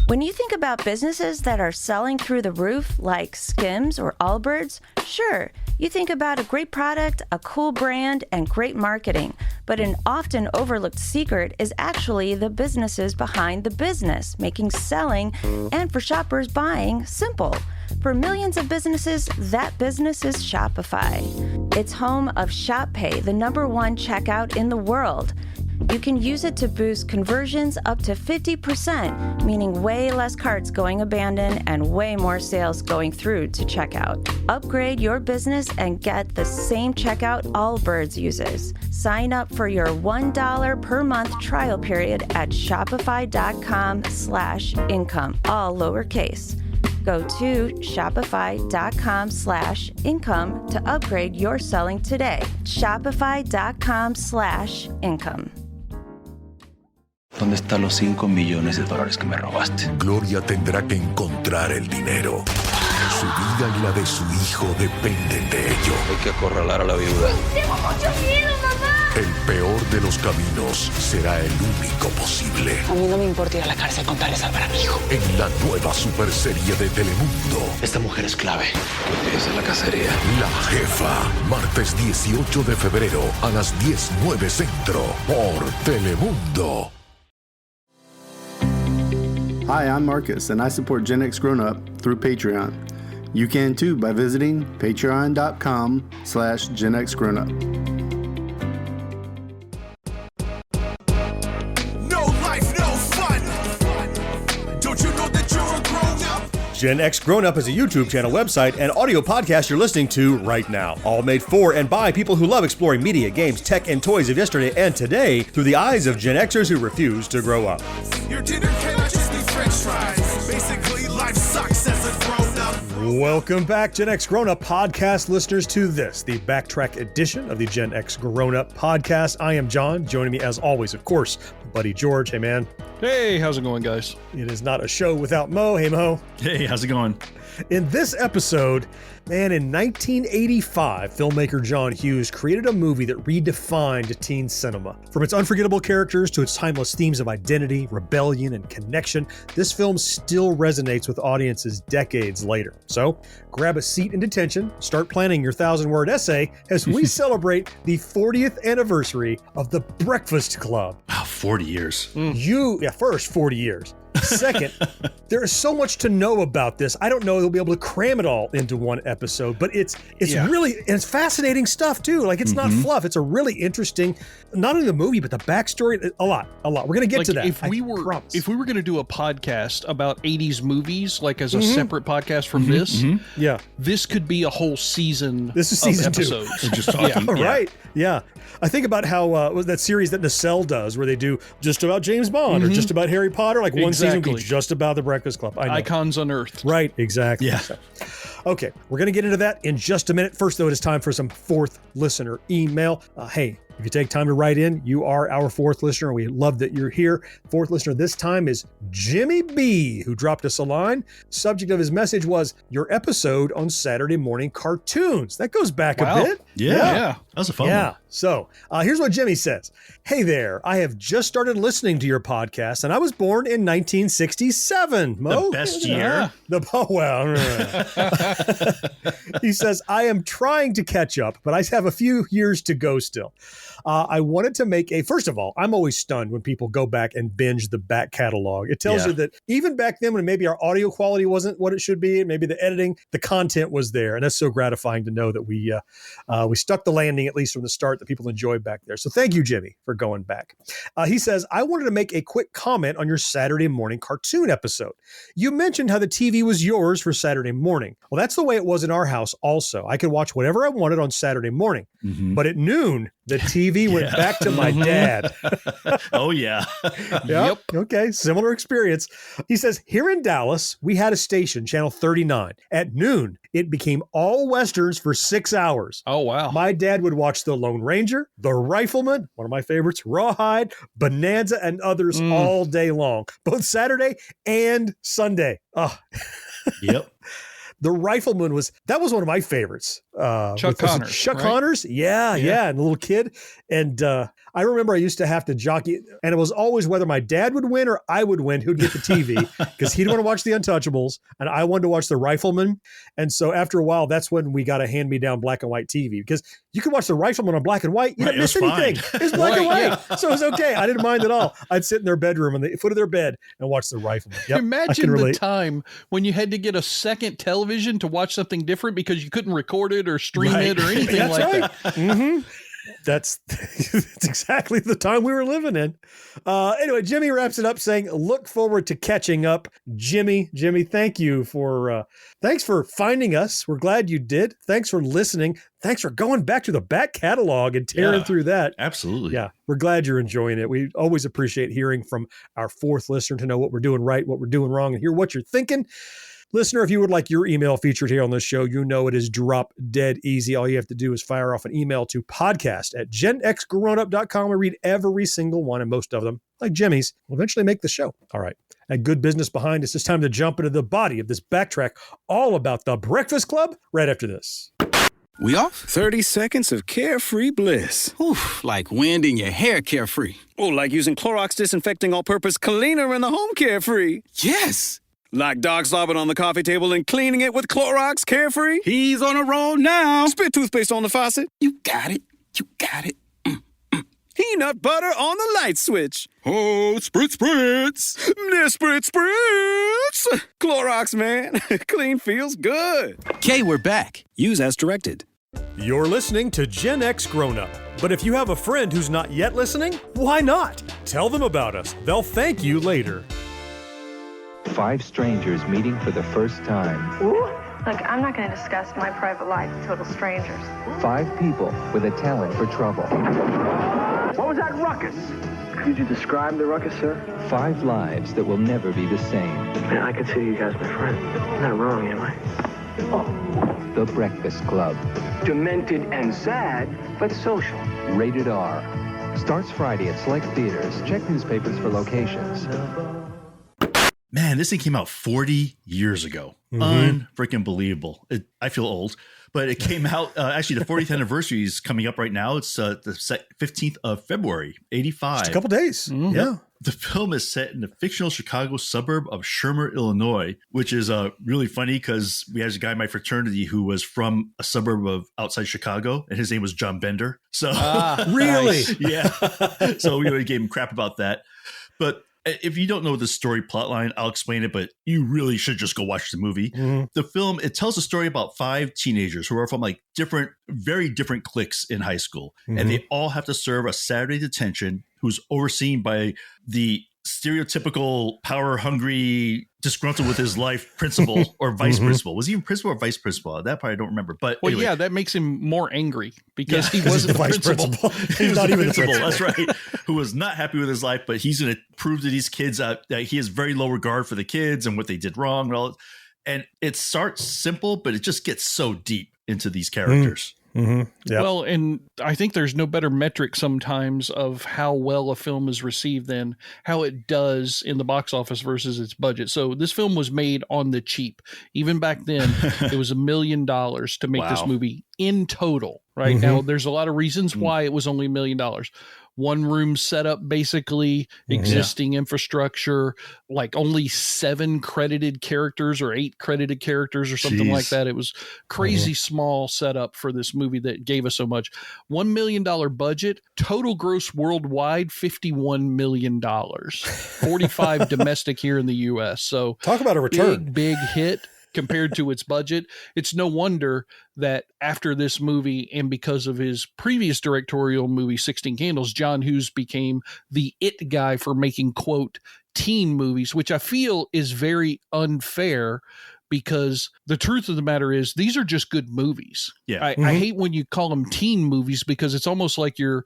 When you think about businesses that are selling through the roof, like Skims or Allbirds, sure, you think about a great product, a cool brand, and great marketing. But an often overlooked secret is actually the businesses behind the business, making selling and for shoppers buying simple. For millions of businesses, that business is Shopify. It's home of Shop Pay, the #1 checkout in the world. You can use it to boost conversions up to 50%, meaning way less carts going abandoned and way more sales going through to checkout. Upgrade your business and get the same checkout Allbirds uses. Sign up for your $1 per month trial period at shopify.com/income, all lowercase. Go to shopify.com/income to upgrade your selling today. Shopify.com/income. ¿Dónde están los $5 millones que me robaste? Gloria tendrá que encontrar el dinero. Su vida y la de su hijo dependen de ello. Hay que acorralar a la viuda. ¡Tengo mucho miedo, mamá! El peor de los caminos será el único posible. A mí no me importa ir a la cárcel con tal de salvar a mi hijo. En la nueva superserie de Telemundo. Esta mujer es clave. Que empiece la cacería. La Jefa. Martes 18 de febrero a las 10:09 Centro. Por Telemundo. Hi, I'm Marcus, and I support GenXGrownUp through Patreon. You can too by visiting patreon.com/GenXGrownUp. No life, no fun. Don't you know that you're a grown-up? GenXGrownUp is a YouTube channel, website, and audio podcast you're listening to right now. All made for and by people who love exploring media, games, tech, and toys of yesterday and today through the eyes of Gen Xers who refuse to grow up. Your dinner cannot just be French fries. Basically, life sucks as a grown-up. Welcome back, Gen X Grown Up podcast listeners, to this, the backtrack edition of the Gen X Grown Up podcast. I am John. Joining me, as always, of course, buddy George. Hey, man. Hey, how's it going, guys? It is not a show without Mo. Hey, Mo. Hey, how's it going? In this episode, man, in 1985, filmmaker John Hughes created a movie that redefined teen cinema. From its unforgettable characters to its timeless themes of identity, rebellion, and connection, this film still resonates with audiences decades later. So, grab a seat in detention, start planning your 1,000-word essay as we celebrate the 40th anniversary of The Breakfast Club. Wow, 40 years. First, 40 years. Second, there is so much to know about this. I don't know they'll be able to cram it all into one episode, but it's really, and it's fascinating stuff too. Like, it's not fluff. It's a really interesting, not only the movie, but the backstory, a lot. We're going to get to that. If we were going to do a podcast about 80s movies, like as a separate podcast from this, this could be a whole season. This is season of episodes. 2. Just talking. Right. Yeah. I think about how was that series that Nacelle does where they do just about James Bond or just about Harry Potter, like one season would be just about The Breakfast Club. I know. Icons Unearthed. Right, exactly. Yeah. Okay, we're going to get into that in just a minute. First, though, it is time for some fourth listener email. Hey, if you take time to write in, you are our fourth listener. We love that you're here. Fourth listener this time is Jimmy B, who dropped us a line. Subject of his message was your episode on Saturday morning cartoons. That goes back a bit. Yeah. That was a fun one. So here's what Jimmy says. Hey there, I have just started listening to your podcast, and I was born in 1967. Mo? The best year. He says, I am trying to catch up, but I have a few years to go still. I wanted to make first of all, I'm always stunned when people go back and binge the back catalog. It tells you that even back then when maybe our audio quality wasn't what it should be, and maybe the editing, the content was there. And that's so gratifying to know that we stuck the landing, at least from the start, that people enjoyed back there. So thank you, Jimmy, for going back. He says, I wanted to make a quick comment on your Saturday morning cartoon episode. You mentioned how the TV was yours for Saturday morning. Well, that's the way it was in our house also. I could watch whatever I wanted on Saturday morning. But at noon, the TV went back to my dad. Oh, yeah. Yep. Okay. Similar experience. He says, here in Dallas, we had a station, channel 39. At noon, it became all Westerns for 6 hours. Oh, wow. My dad would watch The Lone Ranger, The Rifleman, one of my favorites, Rawhide, Bonanza, and others all day long, both Saturday and Sunday. Oh. Yep. The Rifleman was one of my favorites. Chuck Connors. Chuck Connors? Yeah, and the little kid. And I remember I used to have to jockey, and it was always whether my dad would win or I would win who'd get the TV, because he'd want to watch The Untouchables and I wanted to watch The Rifleman. And so after a while, that's when we got a hand-me-down black and white TV, because you could watch The Rifleman on black and white. You didn't miss anything. It's black and white. So it was okay. I didn't mind at all. I'd sit in their bedroom on the foot of their bed and watch The Rifleman. Yep, imagine the time when you had to get a second television to watch something different because you couldn't record it or stream it or anything that. Mm-hmm. That's exactly the time we were living in. Anyway, Jimmy wraps it up saying, look forward to catching up. Jimmy, thank you thanks for finding us. We're glad you did. Thanks for listening. Thanks for going back to the back catalog and tearing through that. Absolutely. Yeah. We're glad you're enjoying it. We always appreciate hearing from our fourth listener to know what we're doing right, what we're doing wrong, and hear what you're thinking. Listener, if you would like your email featured here on this show, you know it is drop dead easy. All you have to do is fire off an email to podcast@GenXGrownUp.com. We read every single one, and most of them, like Jimmy's, will eventually make the show. All right. At good business behind us, it's time to jump into the body of this backtrack all about the Breakfast Club right after this. We off? 30 seconds of carefree bliss. Oof, like wind in your hair carefree. Oh, like using Clorox disinfecting all-purpose cleaner in the home carefree. Yes. Like Doc slobbing on the coffee table and cleaning it with Clorox Carefree? He's on a roll now. Spit toothpaste on the faucet. You got it. You got it. Peanut butter on the light switch. Oh, spritz. Spritz. Clorox, man. Clean feels good. Okay, we're back. Use as directed. You're listening to Gen X Grown Up. But if you have a friend who's not yet listening, why not? Tell them about us. They'll thank you later. 5 strangers meeting for the first time. Ooh. Look, I'm not going to discuss my private life with total strangers. 5 people with a talent for trouble. What was that ruckus? Could you describe the ruckus, sir? 5 lives that will never be the same. Man, I consider you guys my friend. I'm not wrong, am I? Oh. The Breakfast Club. Demented and sad, but social. Rated R. Starts Friday at select theaters. Check newspapers for locations. Man, this thing came out 40 years ago. Unfreaking believable. I feel old, but it came out, actually the 40th anniversary is coming up right now. It's the 15th of February, 85. Just a couple days. Yeah. The film is set in the fictional Chicago suburb of Shermer, Illinois, which is really funny because we had a guy in my fraternity who was from a suburb of outside Chicago, and his name was John Bender. So really? Yeah. So we gave him crap about that. But if you don't know the story plotline, I'll explain it, but you really should just go watch the movie. The film, it tells a story about 5 teenagers who are from like very different cliques in high school. And they all have to serve a Saturday detention who's overseen by the stereotypical power-hungry, disgruntled with his life principal or vice principal. Was he even principal or vice principal? That part I don't remember. But well, anyway. yeah, that makes him more angry because he wasn't the vice principal. He's not even the principal. That's right. Who was not happy with his life, but he's going to prove to these kids that he has very low regard for the kids and what they did wrong and all. And it starts simple, but it just gets so deep into these characters. Yep. Well, and I think there's no better metric sometimes of how well a film is received than how it does in the box office versus its budget. So this film was made on the cheap. Even back then, it was $1 million to make this movie in total. Right now, there's a lot of reasons why it was only $1 million. One room setup, basically existing infrastructure, like only 7 credited characters or 8 credited characters or something like that. It was crazy small setup for this movie that gave us so much. $1 million budget, total gross worldwide, $51 million, 45 domestic here in the U.S. So talk about a return. Big hit. Compared to its budget, it's no wonder that after this movie and because of his previous directorial movie, 16 Candles, John Hughes became the it guy for making, quote, teen movies, which I feel is very unfair because the truth of the matter is these are just good movies. Yeah. I hate when you call them teen movies because it's almost like you're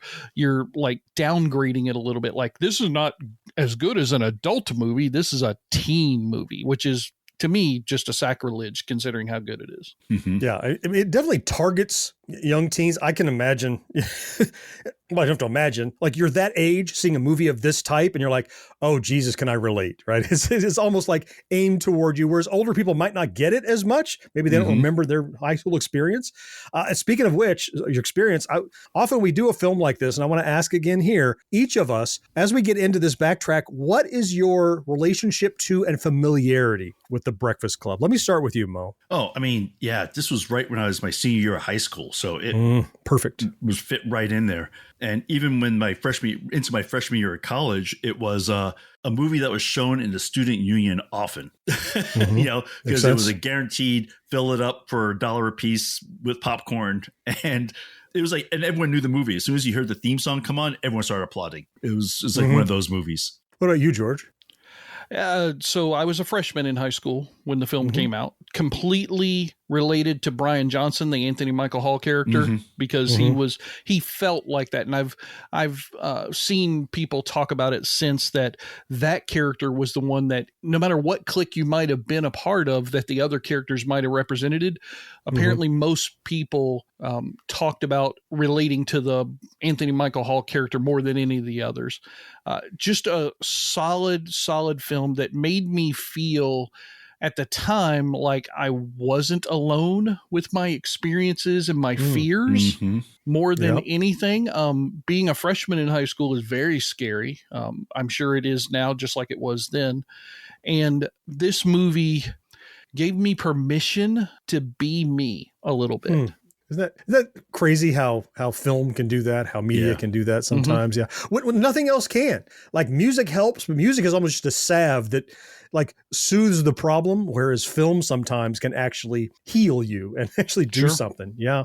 like downgrading it a little bit. Like, this is not as good as an adult movie. This is a teen movie, which is, to me, just a sacrilege considering how good it is. Yeah, I mean, it definitely targets young teens. I can imagine Well, I have to imagine, like you're that age seeing a movie of this type and you're like, oh, Jesus, can I relate? Right. It's almost like aimed toward you, whereas older people might not get it as much. Maybe they don't remember their high school experience. Speaking of which, your experience, often we do a film like this, and I want to ask again here, each of us, as we get into this backtrack, what is your relationship to and familiarity with The Breakfast Club? Let me start with you, Mo. Oh, I mean, yeah, this was right when I was my senior year of high school. So it perfect was fit right in there. And even when into my freshman year of college, it was a movie that was shown in the student union often, because it was a guaranteed fill it up for $1 a piece with popcorn. And it was like, and everyone knew the movie. As soon as you heard the theme song come on, everyone started applauding. It was like one of those movies. What about you, George? So I was a freshman in high school when the film came out, completely related to Brian Johnson, the Anthony Michael Hall character, because he felt like that. And I've seen people talk about it since that character was the one that no matter what clique you might have been a part of, that the other characters might have represented. Apparently most people talked about relating to the Anthony Michael Hall character more than any of the others. Just a solid film that made me feel at the time like I wasn't alone with my experiences and my fears more than anything. Being a freshman in high school is very scary. I'm sure it is now, just like it was then. And this movie gave me permission to be me a little bit. Isn't that crazy how film can do that, how media can do that sometimes? When nothing else can. Like music helps, but music is almost just a salve that like soothes the problem, whereas film sometimes can actually heal you and actually do something. Yeah.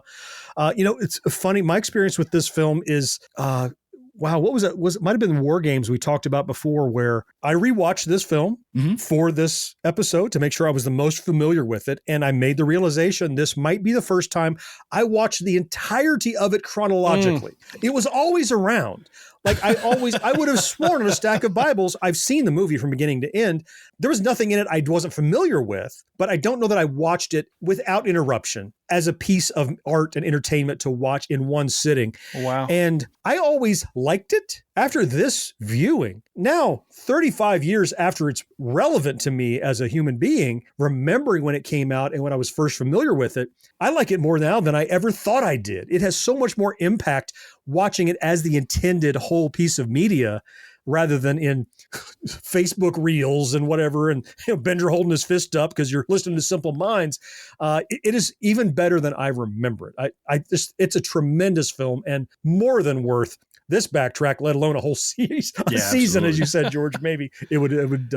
It's funny. My experience with this film is, wow, what was it? It might have been War Games we talked about before, where I rewatched this film for this episode to make sure I was the most familiar with it. And I made the realization this might be the first time I watched the entirety of it chronologically. It was always around. Like I would have sworn on a stack of Bibles, I've seen the movie from beginning to end. There was nothing in it I wasn't familiar with, but I don't know that I watched it without interruption as a piece of art and entertainment to watch in one sitting. Wow. And I always liked it. After this viewing, now 35 years after it's relevant to me as a human being, remembering when it came out and when I was first familiar with it, I like it more now than I ever thought I did. It has so much more impact watching it as the intended whole piece of media rather than in Facebook reels and whatever. And Bender holding his fist up because you're listening to Simple Minds. It is even better than I remember it. It's a tremendous film and more than worth this backtrack, let alone a whole season, as you said, George. Maybe it would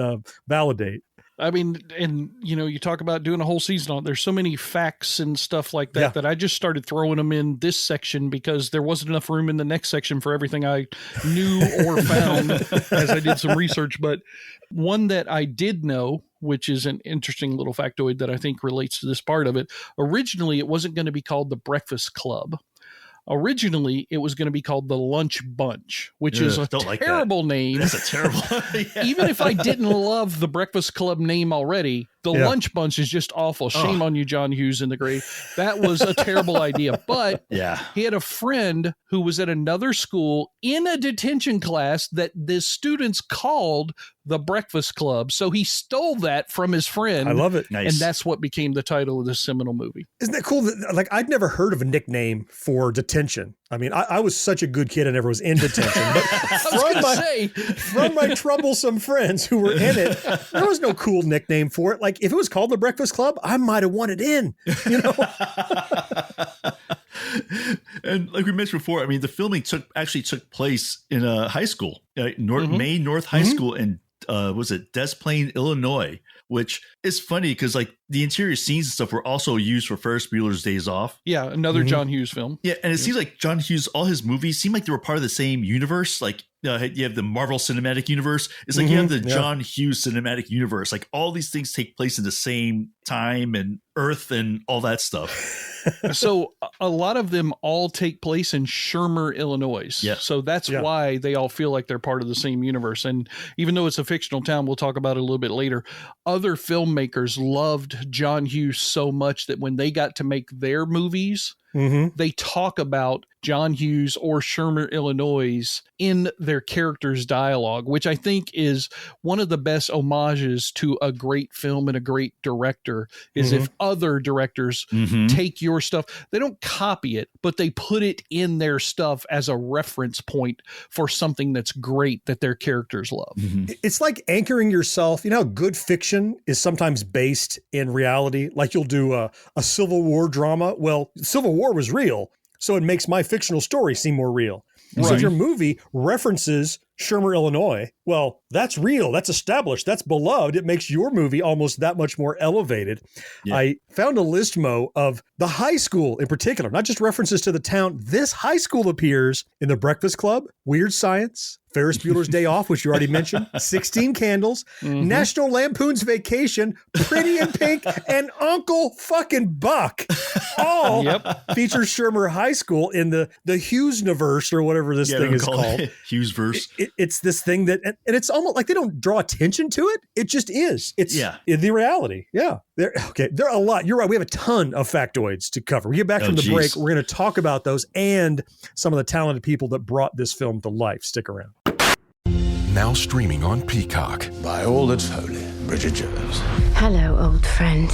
validate. I mean, and you talk about doing a whole season on it. There's so many facts and stuff like that that I just started throwing them in this section because there wasn't enough room in the next section for everything I knew or found as I did some research. But one that I did know, which is an interesting little factoid that I think relates to this part of it. Originally, it wasn't going to be called The Breakfast Club. Originally, it was going to be called The Lunch Bunch, which is a terrible name. That's a terrible. Even if I didn't love the Breakfast Club name already, The Lunch Bunch is just awful. Shame on you, John Hughes in the grave. That was a terrible idea. But he had a friend who was at another school in a detention class that the students called the Breakfast Club. So he stole that from his friend. I love it. Nice. And that's what became the title of this seminal movie. Isn't that cool? Like, I'd never heard of a nickname for detention. I mean, I was such a good kid. I never was in detention. But from my troublesome friends who were in it, there was no cool nickname for it. Like, if it was called the Breakfast Club, I might have wanted in, And like we mentioned before, I mean, the filming actually took place in a high school, Maine North High School in was it Des Plaines, Illinois, which is funny because like the interior scenes and stuff were also used for Ferris Bueller's Days Off. Yeah, another John Hughes film. Yeah, and it seems like John Hughes, all his movies seem like they were part of the same universe. Like you have the Marvel Cinematic Universe. It's like you have the John Hughes Cinematic Universe. Like all these things take place in the same time and Earth and all that stuff. So a lot of them all take place in Shermer, Illinois. Yeah. So that's why they all feel like they're part of the same universe. And even though it's a fictional town, we'll talk about it a little bit later. Other filmmakers loved John Hughes so much that when they got to make their movies, they talk about John Hughes or Shermer, Illinois in their characters' dialogue, which I think is one of the best homages to a great film and a great director is if other directors take your stuff, they don't copy it, but they put it in their stuff as a reference point for something that's great that their characters love. It's like anchoring yourself. You know how good fiction is sometimes based in reality? Like you'll do a Civil War drama. Well, Civil War was real, so it makes my fictional story seem more real. So if your movie references Shermer, Illinois, well, that's real. That's established. That's beloved. It makes your movie almost that much more elevated. Yeah. I found a list, Mo, of the high school in particular, not just references to the town. This high school appears in The Breakfast Club, Weird Science, Ferris Bueller's Day Off, which you already mentioned, 16 Candles, National Lampoon's Vacation, Pretty in Pink, and Uncle fucking Buck. All feature Shermer High School in the Hughes-niverse or whatever this thing is called. Hughes-verse. It's this thing that, and it's almost like they don't draw attention to it. It just is. It's the reality. Yeah. There are a lot. You're right. We have a ton of factoids to cover. We get back from the break. We're going to talk about those and some of the talented people that brought this film to life. Stick around. Now streaming on Peacock. By all that's holy, Bridget Jones. Hello, old friend.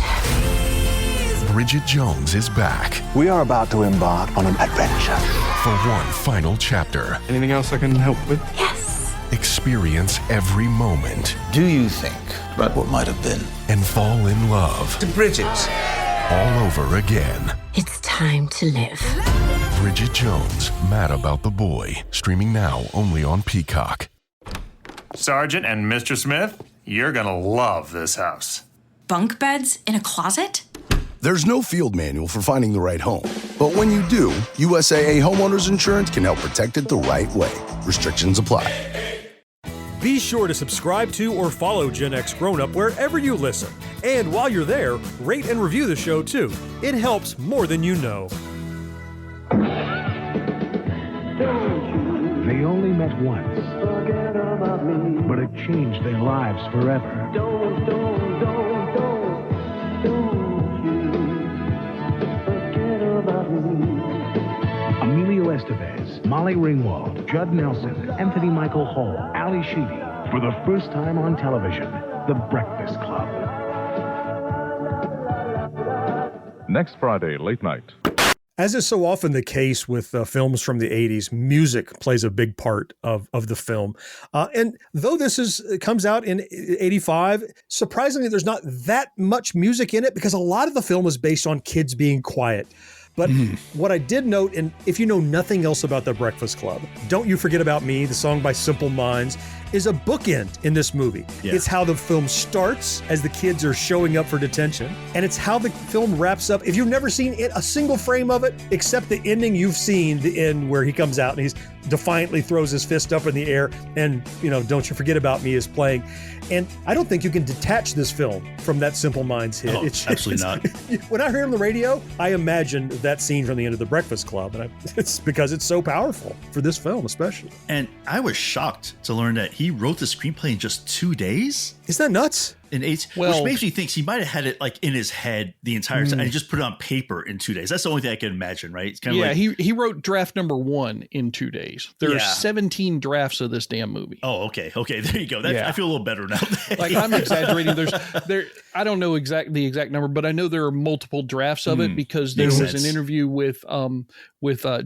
Bridget Jones is back. We are about to embark on an adventure. For one final chapter. Anything else I can help with? Yes. Experience every moment. Do you think about what might have been? And fall in love. To Bridget. All over again. It's time to live. Bridget Jones, Mad About the Boy. Streaming now only on Peacock. Sergeant and Mr. Smith, you're gonna love this house. Bunk beds in a closet? There's no field manual for finding the right home. But when you do, USAA Homeowners Insurance can help protect it the right way. Restrictions apply. Be sure to subscribe to or follow Gen X Grown Up wherever you listen. And while you're there, rate and review the show too. It helps more than you know. They only met once, but it changed their lives forever. Don't forget about me. Emilio Estevez, Molly Ringwald, Judd Nelson, Anthony Michael Hall, Ali Sheedy. For the first time on television, The Breakfast Club. Next Friday, late night. As is so often the case with films from the 80s, music plays a big part of the film. And though it comes out in 85, surprisingly, there's not that much music in it because a lot of the film is based on kids being quiet. But what I did note, and if you know nothing else about The Breakfast Club, Don't You Forget About Me, the song by Simple Minds, is a bookend in this movie. Yeah. It's how the film starts as the kids are showing up for detention, and it's how the film wraps up. If you've never seen a single frame of it, except the ending, you've seen the end where he comes out and he's defiantly throws his fist up in the air and, Don't You Forget About Me is playing. And I don't think you can detach this film from that Simple Minds hit. Oh, absolutely not. When I hear it on the radio, I imagine that scene from the end of The Breakfast Club. And it's because it's so powerful for this film, especially. And I was shocked to learn that he wrote the screenplay in just 2 days. Isn't that nuts? Which makes me think he might have had it like in his head the entire time and he just put it on paper in 2 days. That's the only thing I can imagine, right? It's kind of he wrote draft number 1 in 2 days. There are 17 drafts of this damn movie. Oh, okay. There you go. I feel a little better now. I'm exaggerating. I don't know the exact number, but I know there are multiple drafts of it because there was an interview with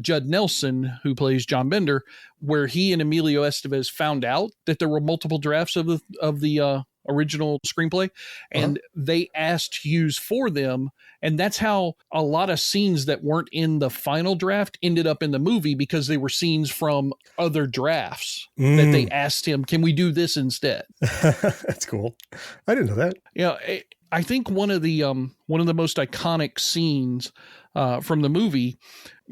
Judd Nelson, who plays John Bender, where he and Emilio Estevez found out that there were multiple drafts of the original screenplay, and they asked Hughes for them, and that's how a lot of scenes that weren't in the final draft ended up in the movie, because they were scenes from other drafts that they asked him, can we do this instead? That's cool. I didn't know that. Yeah, I think one of the most iconic scenes from the movie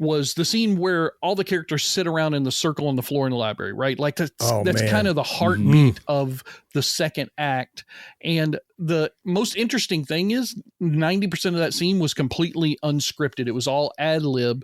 was the scene where all the characters sit around in the circle on the floor in the library, right? Like that's kind of the heartbeat of the second act. And the most interesting thing is 90% of that scene was completely unscripted. It was all ad lib.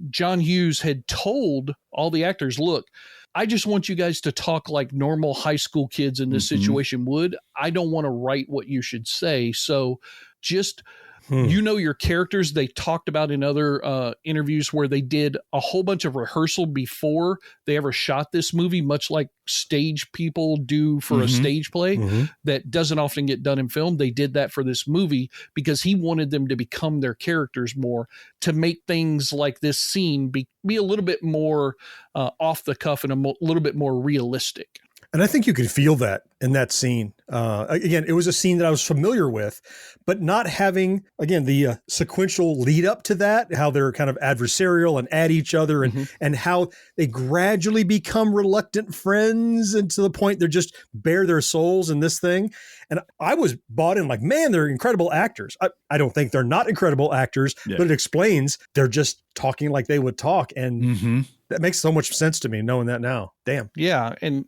John Hughes had told all the actors, look, I just want you guys to talk like normal high school kids in this situation would. I don't want to write what you should say. So just You know your characters. They talked about in other interviews where they did a whole bunch of rehearsal before they ever shot this movie, much like stage people do for a stage play that doesn't often get done in film. They did that for this movie because he wanted them to become their characters more, to make things like this scene be a little bit more off the cuff and a little bit more realistic. And I think you could feel that in that scene. Again, it was a scene that I was familiar with, but not having, again, the sequential lead up to that, how they're kind of adversarial and at each other, and how they gradually become reluctant friends, and to the point they're just bare their souls in this thing. And I was bought in, like, man, they're incredible actors. I don't think they're not incredible actors, but it explains they're just talking like they would talk. And that makes so much sense to me knowing that now. Damn. Yeah. And,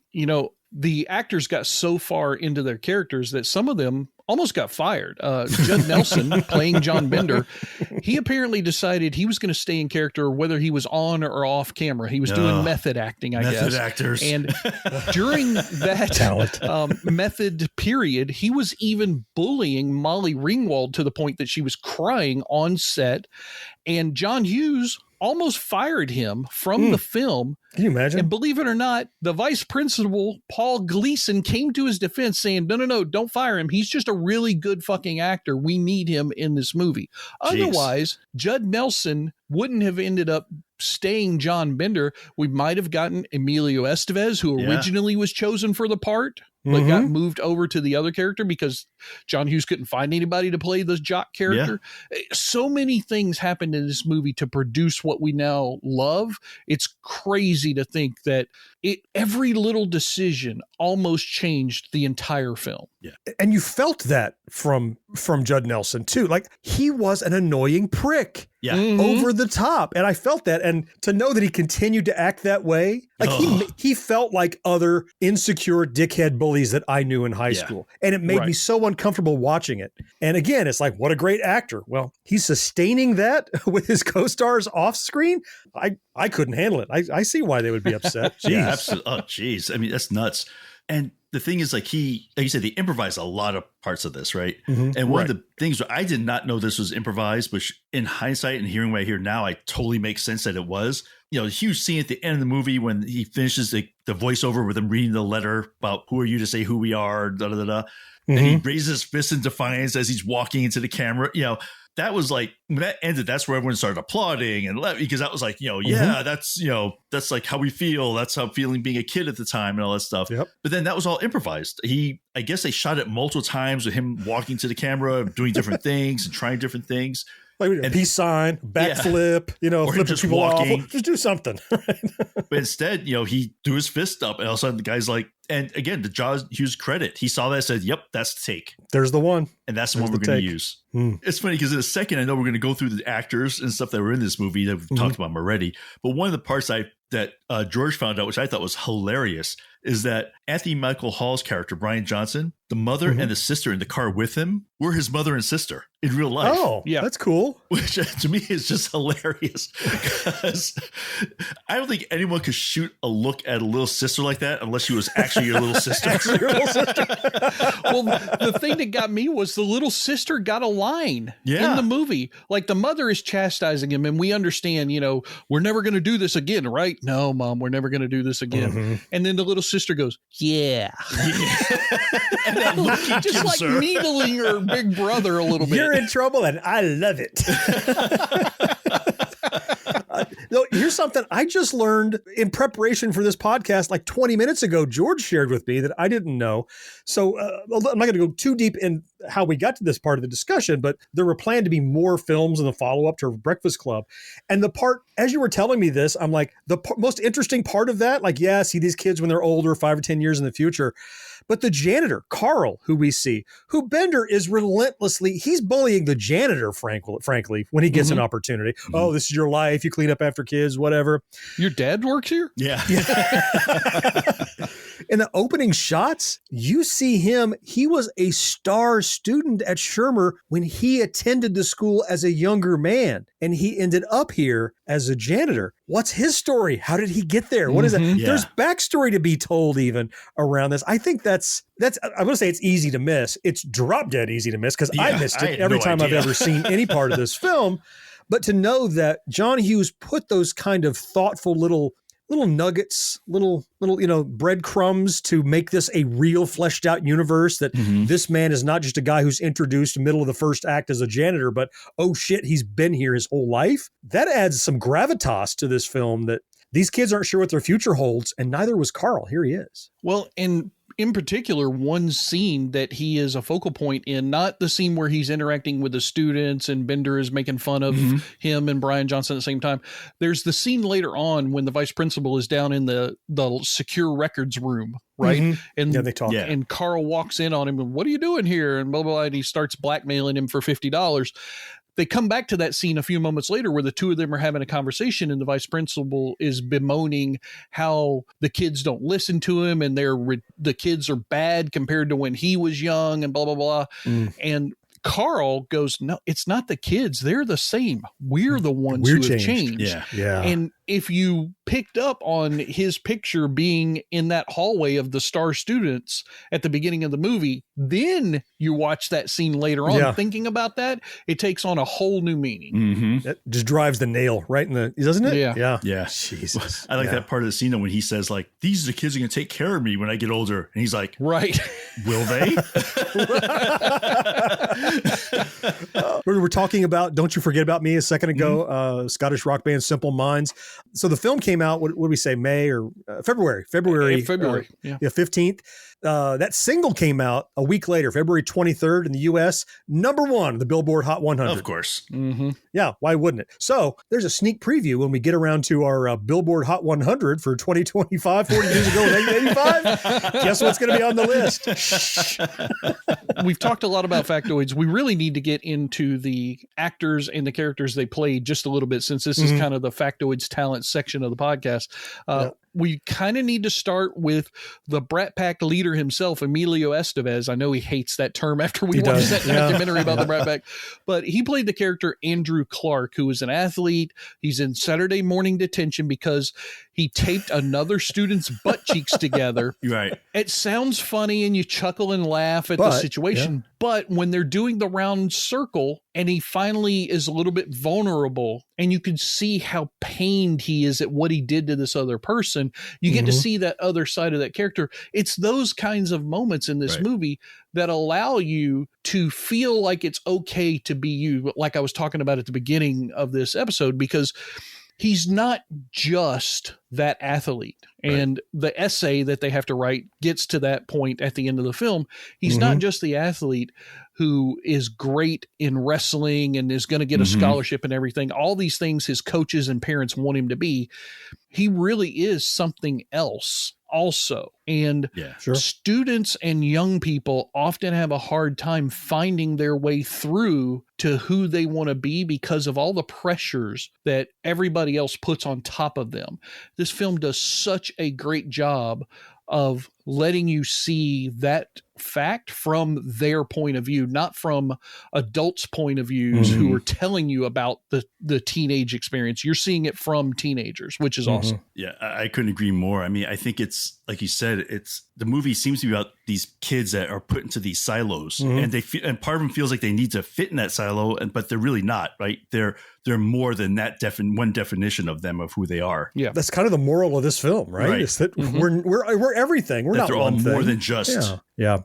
the actors got so far into their characters that some of them almost got fired. Judd Nelson, playing John Bender, he apparently decided he was going to stay in character whether he was on or off camera. He was doing method acting, I guess. Method actors. And during that method period, he was even bullying Molly Ringwald to the point that she was crying on set. And John Hughes almost fired him from the film. Can you imagine? And believe it or not, the vice principal, Paul Gleason, came to his defense saying, no, don't fire him. He's just a really good fucking actor. We need him in this movie. Jeez. Otherwise, Judd Nelson wouldn't have ended up staying John Bender. We might have gotten Emilio Estevez, who originally was chosen for the part, but got moved over to the other character because John Hughes couldn't find anybody to play the jock character. Yeah. So many things happened in this movie to produce what we now love. It's crazy to think that every little decision almost changed the entire film. Yeah. And you felt that from Judd Nelson too. Like, he was an annoying prick. Yeah. Over the top. And I felt that. And to know that he continued to act that way, like he felt like other insecure dickhead bullies that I knew in high school. And it made me so uncomfortable watching it. And again, it's like, what a great actor. Well, he's sustaining that with his co-stars off screen. I couldn't handle it. I see why they would be upset. Jeez. Yeah, absolutely. Oh, geez. I mean, that's nuts. And the thing is, like you said, they improvised a lot of parts of this, right? And one of the things where I did not know this was improvised, which in hindsight and hearing what I hear now, I totally makes sense that it was. The huge scene at the end of the movie when he finishes the voiceover with him reading the letter about who are you to say who we are, and he raises his fist in defiance as he's walking into the camera. That was like, when that ended, that's where everyone started applauding and because that was like, that's like how we feel. That's how feeling being a kid at the time and all that stuff. Yep. But then that was all improvised. I guess they shot it multiple times with him walking to the camera, doing different things and trying different things. Like a peace sign, backflip, or flipping just people walking. off. Just do something. But instead, he threw his fist up, and all of a sudden the guy's like, and again, the John Hughes credit, he saw that and said, yep, that's the take. There's the one. And that's the one we're going to use. It's funny because in a second, I know we're going to go through the actors and stuff that were in this movie that we've talked about them already. But one of the parts that George found out, which I thought was hilarious, is that Anthony Michael Hall's character, Brian Johnson, the mother and the sister in the car with him were his mother and sister in real life. Oh, yeah, that's cool. Which to me is just hilarious because I don't think anyone could shoot a look at a little sister like that unless she was actually your little sister. Well, the thing that got me was the little sister got a line in the movie. Like, the mother is chastising him, and we understand, we're never going to do this again, right? No, Mom, we're never going to do this again. And then the little sister goes, yeah. And that look he just like her. needling her big brother a little bit. You're in trouble, and I love it. Here's something I just learned in preparation for this podcast like 20 minutes ago. George shared with me that I didn't know. So I'm not going to go too deep in how we got to this part of the discussion, but there were planned to be more films in the follow-up to Breakfast Club. And the part, as you were telling me this, I'm like, the most interesting part of that, like, yeah, see these kids when they're older, 5 or 10 years in the future. But the janitor, Carl, who we see, who Bender is he's bullying the janitor, frankly, when he gets an opportunity. Oh, this is your life. You clean up after kids, whatever. Your dad works here? Yeah. In the opening shots, you see him. He was a star student at Shermer when he attended the school as a younger man, and he ended up here as a janitor. What's his story? How did he get there? What is that? Yeah. There's backstory to be told even around this. I think that's I want to say it's easy to miss. It's drop dead easy to miss because I missed it every time I've ever seen any part of this film. But to know that John Hughes put those kind of thoughtful little nuggets, little breadcrumbs to make this a real fleshed out universe, that this man is not just a guy who's introduced middle of the first act as a janitor, but oh shit, he's been here his whole life. That adds some gravitas to this film, that these kids aren't sure what their future holds, and neither was Carl. Here he is. Well, and in particular, one scene that he is a focal point in, not the scene where he's interacting with the students and Bender is making fun of him and Brian Johnson at the same time. There's the scene later on when the vice principal is down in the secure records room, right? And they talk. Yeah. And Carl walks in on him and, what are you doing here? And blah, blah, blah. And he starts blackmailing him for $50. They come back to that scene a few moments later where the two of them are having a conversation and the vice principal is bemoaning how the kids don't listen to him and the kids are bad compared to when he was young and blah, blah, blah. And Carl goes, no, it's not the kids. They're the same. We're the ones who have changed. Yeah. And if you picked up on his picture being in that hallway of the star students at the beginning of the movie, then you watch that scene later on thinking about that, it takes on a whole new meaning. That just drives the nail right in the, doesn't it? Yeah. Jesus. I like that part of the scene when he says, like, these are the kids who are going to take care of me when I get older. And he's like, right. Will they? We were talking about Don't You Forget About Me a second ago, Scottish rock band Simple Minds. So the film came out, what did we say, May or February? February 15th. That single came out a week later, February 23rd in the U.S., #1, the Billboard Hot 100. Of course. Yeah, why wouldn't it? So there's a sneak preview when we get around to our Billboard Hot 100 for 2025, 40 years ago in 1985. Guess what's going to be on the list? We've talked a lot about factoids. We really need to get into the actors and the characters they played just a little bit, since this is kind of the factoids talent section of the podcast. We kind of need to start with the Brat Pack leader himself, Emilio Estevez. I know he hates that term after we watched that documentary about the Brat Pack, but he played the character Andrew Clark, who is an athlete. He's in Saturday morning detention because he taped another student's butt cheeks together. Right. It sounds funny and you chuckle and laugh at the situation, but when they're doing the round circle and he finally is a little bit vulnerable and you can see how pained he is at what he did to this other person, you get to see that other side of that character. It's those kinds of moments in this movie that allow you to feel like it's okay to be you, like I was talking about at the beginning of this episode, because he's not just that athlete. And the essay that they have to write gets to that point at the end of the film. He's not just the athlete who is great in wrestling and is going to get a scholarship and everything. All these things his coaches and parents want him to be. He really is something else also. And students and young people often have a hard time finding their way through to who they want to be because of all the pressures that everybody else puts on top of them. This film does such a great job of letting you see that fact from their point of view, not from adults' point of views who are telling you about the teenage experience. You're seeing it from teenagers, which is awesome. Yeah, I couldn't agree more. I mean, I think it's, like you said, it's the movie seems to be about these kids that are put into these silos, and they feel, and part of them feels like they need to fit in that silo, but they're really not, right? They're more than that one definition of them, of who they are. Yeah, that's kind of the moral of this film, right? It's that we're everything. We're that not they're all more than just. Yeah.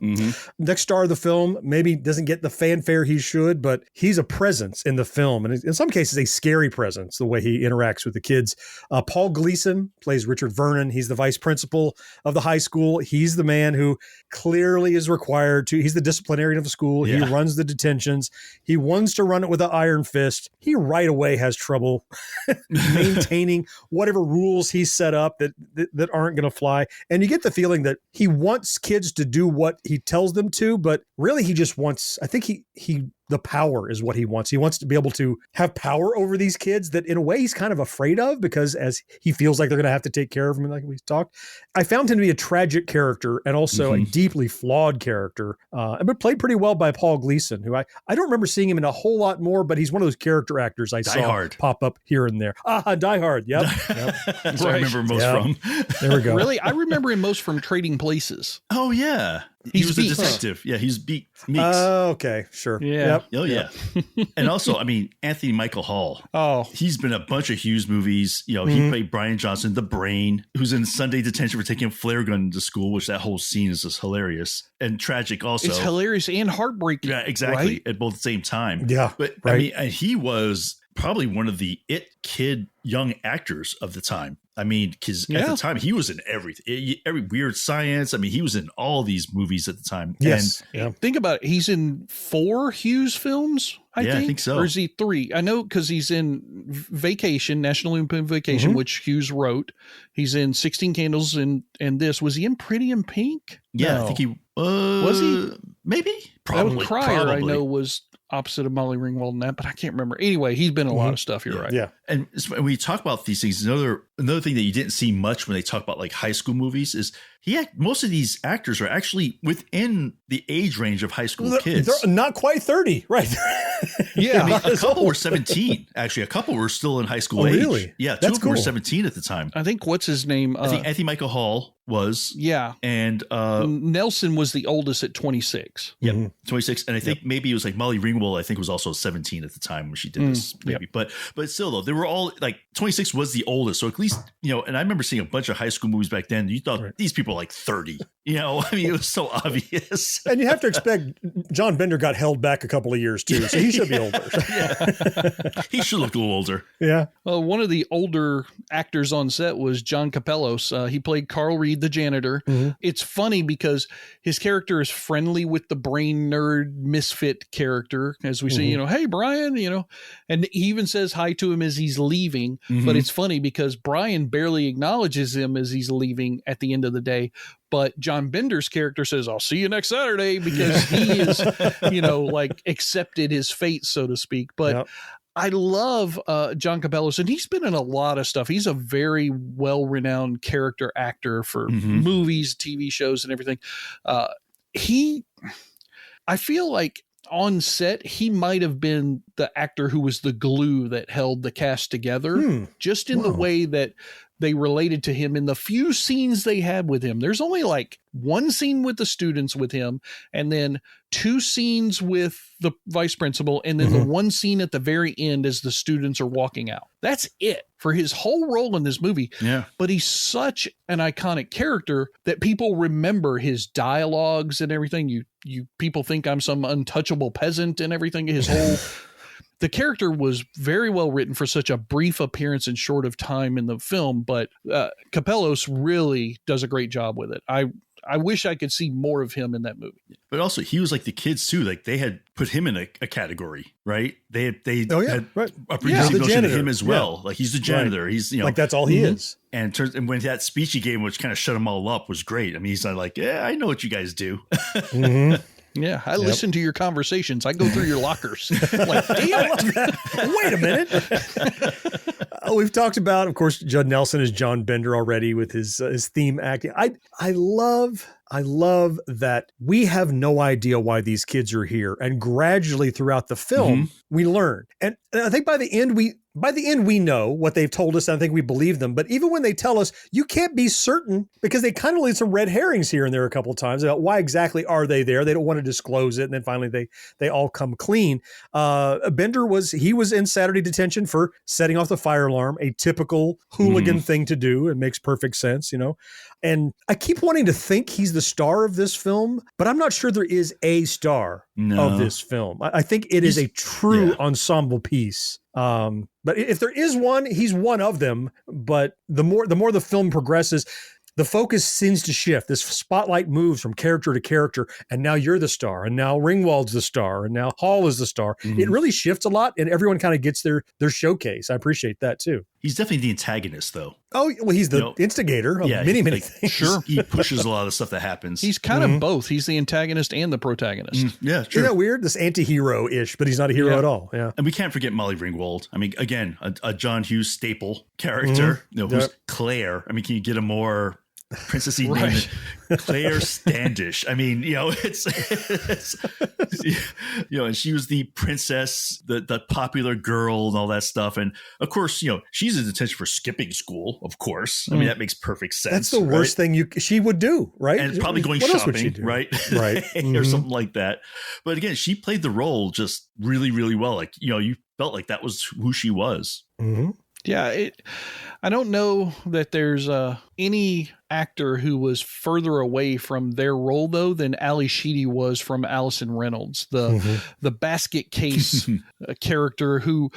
Next star of the film maybe doesn't get the fanfare he should, but he's a presence in the film, and in some cases a scary presence, the way he interacts with the kids. Paul Gleason plays Richard Vernon. He's the vice principal of the high school. He's the man who clearly is required to, he's the disciplinarian of the school. He runs the detentions. He wants to run it with an iron fist. He right away has trouble maintaining whatever rules he set up that aren't going to fly. And you get the feeling that he wants kids to do what he tells them to, but really he just wants, I think he the power is what he wants. He wants to be able to have power over these kids that in a way he's kind of afraid of, because as he feels like they're going to have to take care of him, like we talked. I found him to be a tragic character and also a deeply flawed character, but played pretty well by Paul Gleason, who I don't remember seeing him in a whole lot more, but he's one of those character actors I saw pop up here and there. Die Hard. Yep. That's what I remember most from. There we go. Really? I remember him most from Trading Places. Oh, yeah. He was a detective. Yeah, he's Meeks. Okay, sure. Yeah. Yep. Oh, yeah. And also, I mean, Anthony Michael Hall. Oh. He's been in a bunch of Hughes movies. You know, he played Brian Johnson, the Brain, who's in Sunday detention for taking a flare gun into school, which that whole scene is just hilarious and tragic also. It's hilarious and heartbreaking. Yeah, exactly. Right? At both the same time. Yeah. But right. I mean, and he was probably one of the kid young actors of the time. I mean, because at the time he was in everything, every Weird Science. I mean, he was in all these movies at the time. Yes. And think about it. He's in 4 Hughes films, I think so. Or is he 3? I know because he's in Vacation, National Lampoon Vacation, which Hughes wrote. He's in 16 Candles and this. Was he in Pretty in Pink? Yeah, No. I think he was. He? Maybe. Probably. Crier, I know, was opposite of Molly Ringwald in that, but I can't remember. Anyway, he's been in a lot of stuff. You're right. Yeah. And when we talk about these things, another thing that you didn't see much when they talk about like high school movies is most of these actors are actually within the age range of high school kids. They're not quite 30, right? Yeah, I mean, a couple were 17. Actually, a couple were still in high school age. Really? Yeah, two of them were 17 at the time. I think what's his name? I think Anthony Michael Hall was. Yeah, and Nelson was the oldest at 26. Yeah, 26, and I think maybe it was like Molly Ringwald. I think was also 17 at the time when she did this. Maybe, but still though, they were all like 26 was the oldest. So at least and I remember seeing a bunch of high school movies back then. You thought these people are like 30. I mean, it was so obvious. And you have to expect John Bender got held back a couple of years too, so he should be older. He should look a little older. Yeah. Well, one of the older actors on set was John Capellos. He played Carl Reed, the janitor. It's funny because his character is friendly with the brain nerd misfit character, as we see, hey, Brian, and he even says hi to him as he's leaving. But it's funny because Brian barely acknowledges him as he's leaving at the end of the day. But John Bender's character says, I'll see you next Saturday, because he is, like accepted his fate, so to speak. But I love John Capellos, and he's been in a lot of stuff. He's a very well-renowned character actor for movies, TV shows, and everything. I feel like on set, he might have been the actor who was the glue that held the cast together, just in the way that they related to him in the few scenes they had with him. There's only like one scene with the students with him, and then 2 scenes with the vice principal, and then the one scene at the very end as the students are walking out. That's it for his whole role in this movie. Yeah. But he's such an iconic character that people remember his dialogues and everything. You people think I'm some untouchable peasant and everything. His whole the character was very well written for such a brief appearance and short of time in the film, but Capellos really does a great job with it. I wish I could see more of him in that movie. But also, he was like the kids too. Like they had put him in a category, right? They had a preconceived notion of him as well. Yeah. Like he's the janitor. Right. He's like that's all he is. And when that speech he gave, which kind of shut them all up, was great. I mean, he's like, yeah, I know what you guys do. Yeah, I listen to your conversations. I go through your lockers. Like, damn it. Wait a minute. We've talked about, of course, Judd Nelson as John Bender already with his theme acting. I love that we have no idea why these kids are here, and gradually throughout the film we learn. And I think by the end we know what they've told us. And I think we believe them. But even when they tell us, you can't be certain, because they kind of leave some red herrings here and there a couple of times about why exactly are they there. They don't want to disclose it. And then finally they all come clean. Bender was in Saturday detention for setting off the fire alarm, a typical hooligan thing to do. It makes perfect sense, And I keep wanting to think he's the star of this film, but I'm not sure there is a star of this film. I think it is a true ensemble piece. But if there is one, he's one of them. But the more the film progresses, the focus seems to shift. This spotlight moves from character to character, and now you're the star, and now Ringwald's the star, and now Hall is the star. It really shifts a lot, and everyone kind of gets their showcase. I appreciate that too. He's definitely the antagonist, though. Oh, well, he's the instigator of many things. Sure. He pushes a lot of the stuff that happens. He's kind of both. He's the antagonist and the protagonist. Yeah, true. Isn't that weird? This anti-hero-ish, but he's not a hero at all. Yeah. And we can't forget Molly Ringwald. I mean, again, a John Hughes staple character. Who's Claire. I mean, can you get a more princessy name than Claire Standish? I mean, it's and she was the princess, the popular girl and all that stuff. And of course, she's in detention for skipping school, of course. I mean, that makes perfect sense. That's the worst thing she would do, right? And probably going shopping, right? Right. Or something like that. But again, she played the role just really, really well. Like, you felt like that was who she was. Mm-hmm. Yeah, I don't know that there's any actor who was further away from their role, though, than Ali Sheedy was from Allison Reynolds, the basket case character who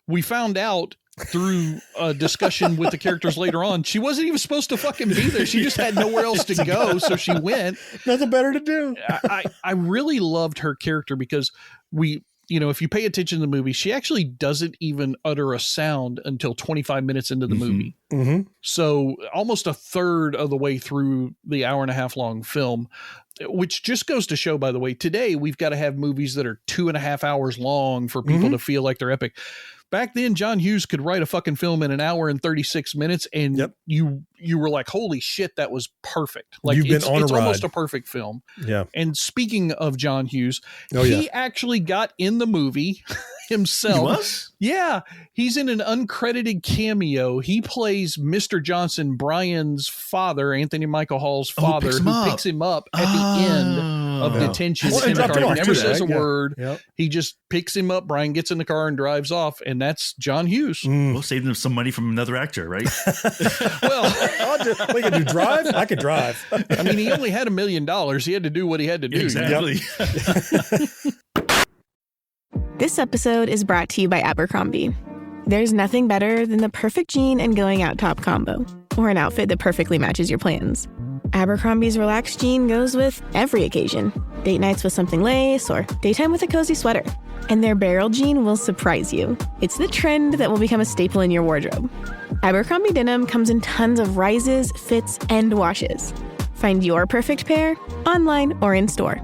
we found out through a discussion with the characters later on. She wasn't even supposed to fucking be there. She just had nowhere else to go, so she went. Nothing better to do. I really loved her character because if you pay attention to the movie, she actually doesn't even utter a sound until 25 minutes into the movie. Mm-hmm. So almost a third of the way through the hour and a half long film, which just goes to show, by the way, today we've got to have movies that are 2.5 hours long for people to feel like they're epic. Back then, John Hughes could write a fucking film in an hour and 36 minutes, and you were like, holy shit, that was perfect. Like, it's almost a perfect film. Yeah. And speaking of John Hughes, he actually got in the movie himself. He was? Yeah. He's in an uncredited cameo. He plays Mr. Johnson, Brian's father, Anthony Michael Hall's father, who picks him up at the end of detention. Well, in the car. He never says a Yeah. word. Yep. He just picks him up. Brian gets in the car and drives off, and that's John Hughes. We'll save them some money from another actor, right? Well, we can do drive. I could drive. I mean, he only had $1 million. He had to do what he had to do. Exactly. This episode is brought to you by Abercrombie. There's nothing better than the perfect jean and going out top combo, or an outfit that perfectly matches your plans. Abercrombie's relaxed jean goes with every occasion. Date nights with something lace, or daytime with a cozy sweater. And their barrel jean will surprise you. It's the trend that will become a staple in your wardrobe. Abercrombie denim comes in tons of rises, fits, and washes. Find your perfect pair online or in store.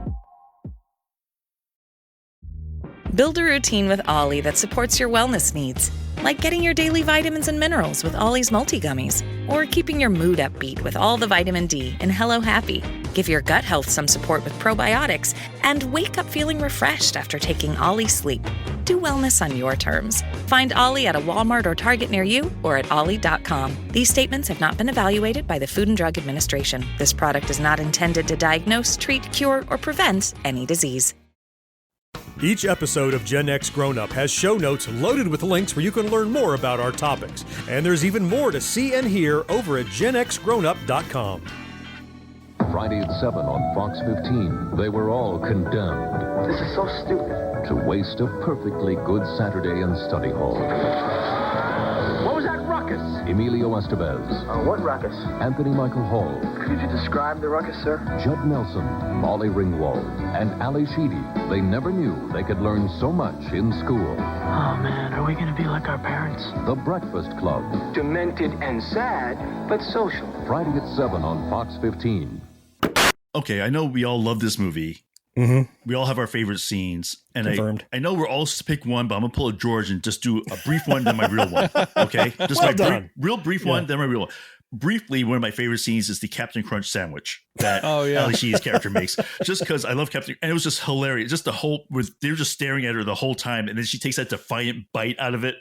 Build a routine with Ollie that supports your wellness needs, like getting your daily vitamins and minerals with Ollie's multi-gummies, or keeping your mood upbeat with all the vitamin D in Hello Happy. Give your gut health some support with probiotics, and wake up feeling refreshed after taking Ollie Sleep. Do wellness on your terms. Find Ollie at a Walmart or Target near you, or at ollie.com. These statements have not been evaluated by the Food and Drug Administration. This product is not intended to diagnose, treat, cure, or prevent any disease. Each episode of Gen X Grown Up has show notes loaded with links where you can learn more about our topics. And there's even more to see and hear over at GenXGrownUp.com. Friday at 7 on Fox 15, they were all condemned. This is so stupid. To waste a perfectly good Saturday in study hall. What was that ruckus? Emilio Estevez. What ruckus? Anthony Michael Hall. Could you describe the ruckus, sir? Judd Nelson, Molly Ringwald, and Ali Sheedy. They never knew they could learn so much in school. Oh, man, are we going to be like our parents? The Breakfast Club. Demented and sad, but social. Friday at 7 on Fox 15. Okay, I know we all love this movie. Mm-hmm. We all have our favorite scenes. And Confirmed. I know we're all supposed to pick one, but I'm going to pull a George and just do a brief one, then my real one. Okay? Just Well my done. real brief one, then my real one. Briefly, one of my favorite scenes is the Captain Crunch sandwich that yeah. Ali Sheedy's character makes. Just because I love Captain, and it was just hilarious. Just the whole, they were just staring at her the whole time, and then she takes that defiant bite out of it,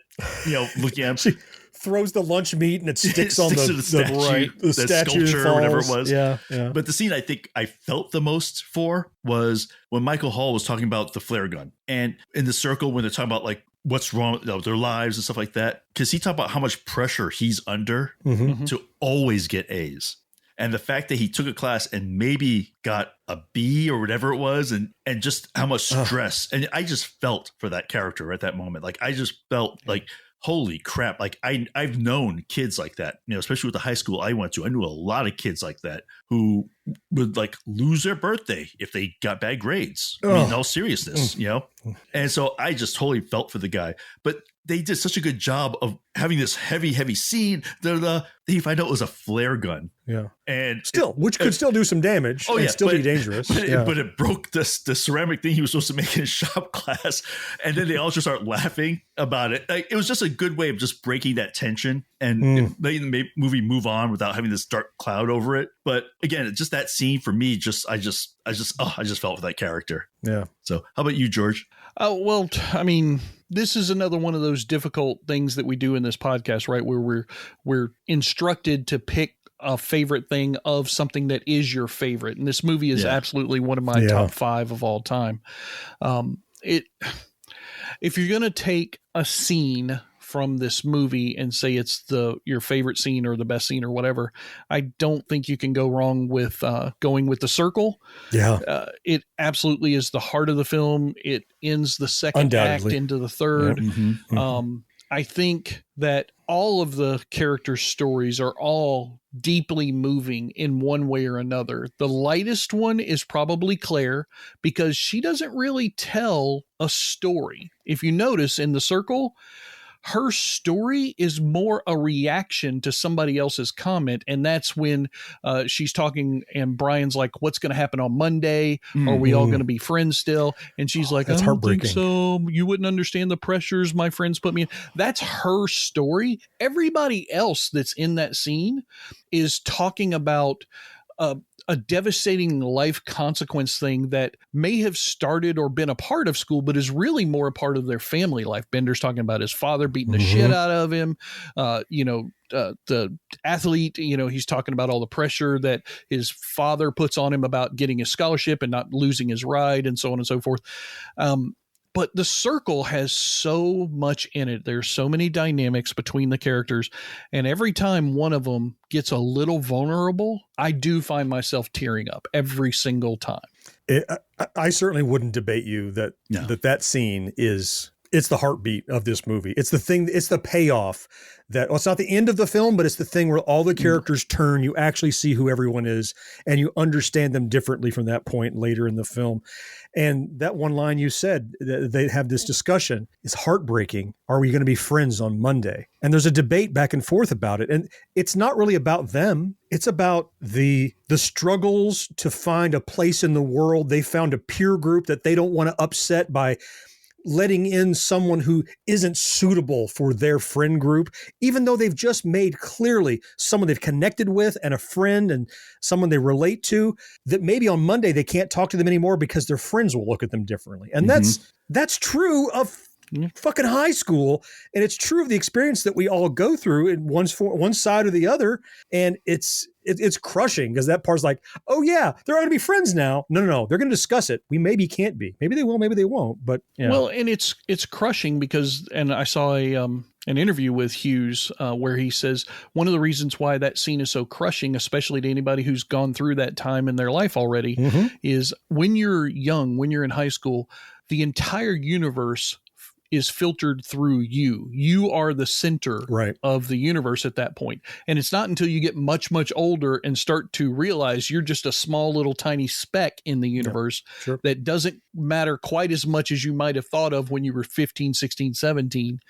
looking at him. Throws the lunch meat and it sticks on to the statue, the statue sculpture, or whatever it falls. was. Yeah. But the scene I think I felt the most for was when Michael Hall was talking about the flare gun, and in the circle when they're talking about like what's wrong with their lives and stuff like that, because he talked about how much pressure he's under to always get A's. And the fact that he took a class and maybe got a B or whatever it was, and just how much stress. And I just felt for that character at that moment. Like I just felt like, holy crap. Like I've known kids like that, especially with the high school I went to. I knew a lot of kids like that who would like lose their birthday if they got bad grades. I mean, in all seriousness, you know? And so I just totally felt for the guy, but they did such a good job of having this heavy scene. Then you find out it was a flare gun. Yeah. And which could still do some damage and still be dangerous. But it broke the ceramic thing he was supposed to make in shop class. And then they all just start laughing about it. Like, it was just a good way of just breaking that tension and letting the movie move on without having this dark cloud over it. But again, just that scene for me, I just felt for that character. Yeah. So how about you, George? Well, I mean, this is another one of those difficult things that we do in this podcast, right? Where we're instructed to pick a favorite thing of something that is your favorite. And this movie is absolutely one of my top 5 of all time. If you're going to take a scene from this movie and say it's your favorite scene or the best scene or whatever, I don't think you can go wrong with going with The Circle. Yeah. It absolutely is the heart of the film. It ends the second act into the third. Yeah. I think that all of the characters' stories are all deeply moving in one way or another. The lightest one is probably Claire, because she doesn't really tell a story. If you notice in The Circle, her story is more a reaction to somebody else's comment. And that's when she's talking and Brian's like, what's going to happen on Monday? Are we all going to be friends still? And she's like, I don't think so. You wouldn't understand the pressures my friends put me in. That's her story. Everybody else that's in that scene is talking about a devastating life consequence thing that may have started or been a part of school, but is really more a part of their family life. Bender's talking about his father beating the shit out of him. The athlete, he's talking about all the pressure that his father puts on him about getting his scholarship and not losing his ride and so on and so forth. But The Circle has so much in it. There's so many dynamics between the characters. And every time one of them gets a little vulnerable, I do find myself tearing up every single time. I certainly wouldn't debate you that scene it's the heartbeat of this movie. It's the thing, it's the payoff it's not the end of the film, but it's the thing where all the characters turn, you actually see who everyone is, and you understand them differently from that point later in the film. And that one line you said, they have this discussion, is heartbreaking. Are we going to be friends on Monday? And there's a debate back and forth about it. And it's not really about them. It's about the struggles to find a place in the world. They found a peer group that they don't want to upset by letting in someone who isn't suitable for their friend group, even though they've just made clearly someone they've connected with and a friend and someone they relate to, that maybe on Monday they can't talk to them anymore because their friends will look at them differently. And that's true of fucking high school. And it's true of the experience that we all go through in one side or the other. And it's crushing because that part's like, oh yeah, they're going to be friends now. No. They're going to discuss it. We maybe can't be. Maybe they will, maybe they won't. But yeah. Well, and it's crushing because, and I saw an interview with Hughes where he says one of the reasons why that scene is so crushing, especially to anybody who's gone through that time in their life already, is when you're young, when you're in high school, the entire universe is filtered through you. You are the center of the universe at that point. And it's not until you get much, much older and start to realize you're just a small little tiny speck in the universe that doesn't matter quite as much as you might have thought of when you were 15, 16, 17.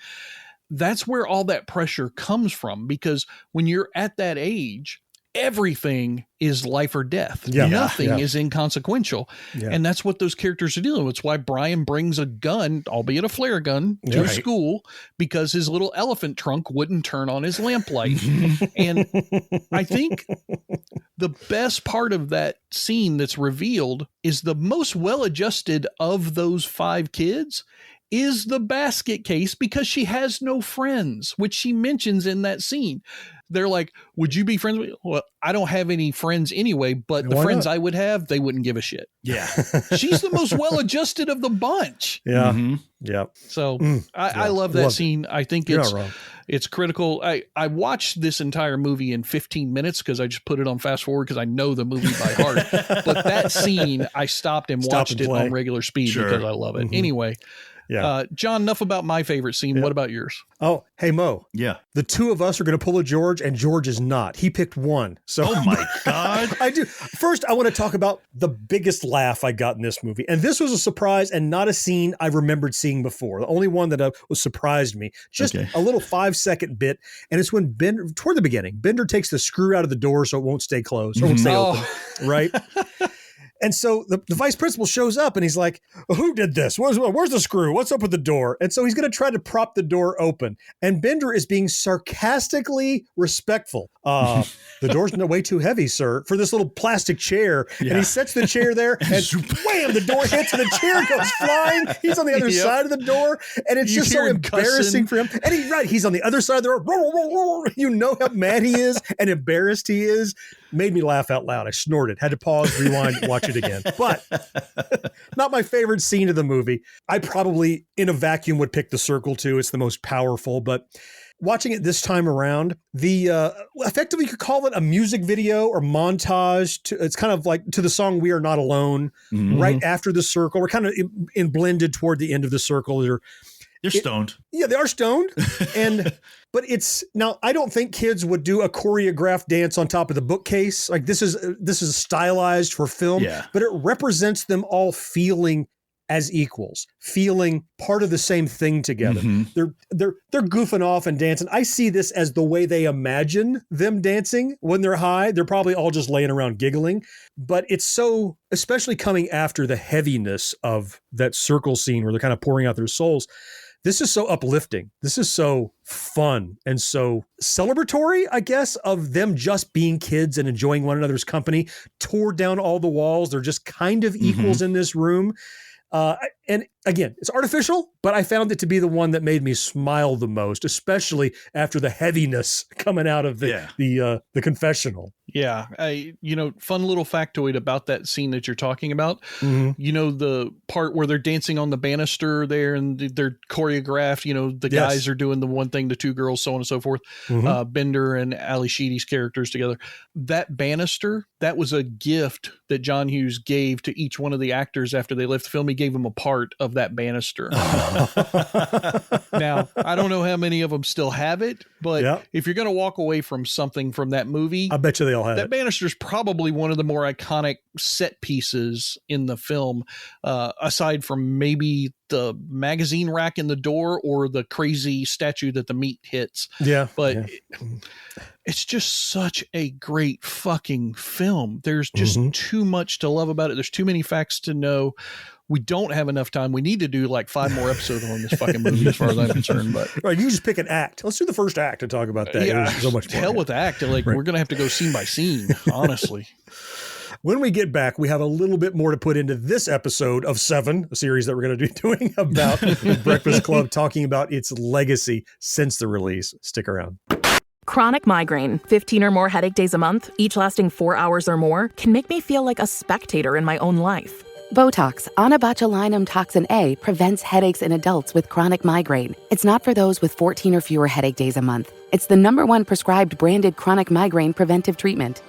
That's where all that pressure comes from, because when you're at that age, everything is life or death. Nothing is inconsequential. And that's what those characters are dealing with. It's why Brian brings a gun, albeit a flare gun, to school, because his little elephant trunk wouldn't turn on his lamplight. And I think the best part of that scene that's revealed is the most well-adjusted of those 5 kids is the basket case, because she has no friends, which she mentions in that scene. They're like, would you be friends with me? Well, I don't have any friends anyway, but the friends I would have, they wouldn't give a shit. Yeah. She's the most well-adjusted of the bunch. Yeah. Yeah. So I love that scene. I think it's critical. I watched this entire movie in 15 minutes because I just put it on fast forward because I know the movie by heart. But that scene, I stopped and watched it on regular speed because I love it. Anyway, Yeah. John, enough about my favorite scene. What about yours? Oh, hey, Mo. Yeah. The two of us are going to pull a George, and George is not. He picked one. So, oh, my God. I do. First, I want to talk about the biggest laugh I got in this movie. And this was a surprise and not a scene I remembered seeing before. The only one that was surprised me. Just a little 5-second bit. And it's when Bender, toward the beginning, Bender takes the screw out of the door so it won't stay closed or won't stay open. Right? And so the vice principal shows up and he's like, who did this? Where's the screw? What's up with the door? And so he's going to try to prop the door open. And Bender is being sarcastically respectful. The door's way too heavy, sir, for this little plastic chair. Yeah. And he sets the chair there and wham, the door hits and the chair goes flying. He's on the other side of the door. And it's just so embarrassing for him. And he's on the other side of the door. You know how mad he is and embarrassed he is. Made me laugh out loud. I snorted, had to pause, rewind, watch it again. But not my favorite scene of the movie. I probably, in a vacuum, would pick the circle too. It's the most powerful. But watching it this time around, effectively you could call it a music video or montage. It's kind of like to the song "We Are Not Alone." Mm-hmm. Right after the circle, we're kind of in blended toward the end of the circle. They're stoned. Yeah, they are stoned. But now I don't think kids would do a choreographed dance on top of the bookcase. Like this is stylized for film, but it represents them all feeling as equals, feeling part of the same thing together. Mm-hmm. They're goofing off and dancing. I see this as the way they imagine them dancing when they're high. They're probably all just laying around giggling, but it's so, especially coming after the heaviness of that circle scene where they're kind of pouring out their souls. This is so uplifting. This is so fun and so celebratory, I guess, of them just being kids and enjoying one another's company. Tore down all the walls. They're just kind of equals in this room. And again, it's artificial, but I found it to be the one that made me smile the most, especially after the heaviness coming out of the confessional. Yeah. Fun little factoid about that scene that you're talking about. Mm-hmm. The part where they're dancing on the banister there and they're choreographed, the guys are doing the one thing, the two girls, so on and so forth. Mm-hmm. Bender and Ali Sheedy's characters together. That banister, that was a gift that John Hughes gave to each one of the actors after they left the film. He gave them a part of that banister. Now, I don't know how many of them still have it, but if you're going to walk away from something from that movie, I bet you they all have that banister is probably one of the more iconic set pieces in the film, aside from maybe the magazine rack in the door or the crazy statue that the meat hits. Yeah. But it's just such a great fucking film. There's just too much to love about it. There's too many facts to know. We don't have enough time. We need to do like 5 more episodes on this fucking movie as far as I'm concerned. But right, you just pick an act. Let's do the first act and talk about that. Yeah, so much hell with act. Like we're going to have to go scene by scene, honestly. When we get back, we have a little bit more to put into this episode of 7, a series that we're going to be doing about Breakfast Club, talking about its legacy since the release. Stick around. Chronic migraine, 15 or more headache days a month, each lasting 4 hours or more, can make me feel like a spectator in my own life. Botox, onabotulinum toxin A, prevents headaches in adults with chronic migraine. It's not for those with 14 or fewer headache days a month. It's the #1 prescribed branded chronic migraine preventive treatment.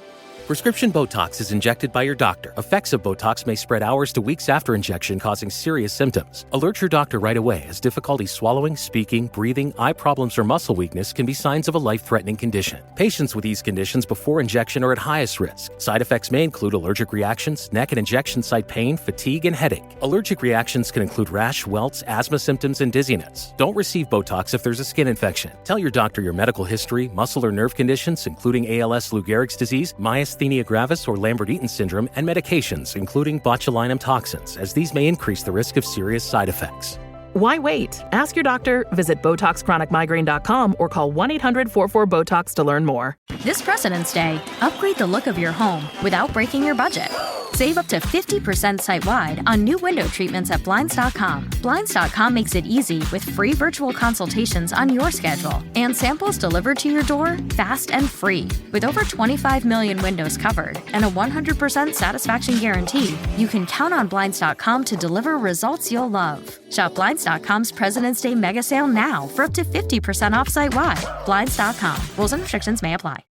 Prescription Botox is injected by your doctor. Effects of Botox may spread hours to weeks after injection, causing serious symptoms. Alert your doctor right away, as difficulty swallowing, speaking, breathing, eye problems, or muscle weakness can be signs of a life-threatening condition. Patients with these conditions before injection are at highest risk. Side effects may include allergic reactions, neck and injection site pain, fatigue, and headache. Allergic reactions can include rash, welts, asthma symptoms, and dizziness. Don't receive Botox if there's a skin infection. Tell your doctor your medical history, muscle or nerve conditions, including ALS, Lou Gehrig's disease, myasthenia gravis or Lambert-Eaton syndrome, and medications, including botulinum toxins, as these may increase the risk of serious side effects. Why wait? Ask your doctor, visit BotoxChronicMigraine.com, or call 1-800-44-BOTOX to learn more. This President's Day, upgrade the look of your home without breaking your budget. Save up to 50% site-wide on new window treatments at Blinds.com. Blinds.com makes it easy with free virtual consultations on your schedule and samples delivered to your door fast and free. With over 25 million windows covered and a 100% satisfaction guarantee, you can count on Blinds.com to deliver results you'll love. Shop Blinds.com's President's Day mega sale now for up to 50% off site-wide. Blinds.com. Rules and restrictions may apply.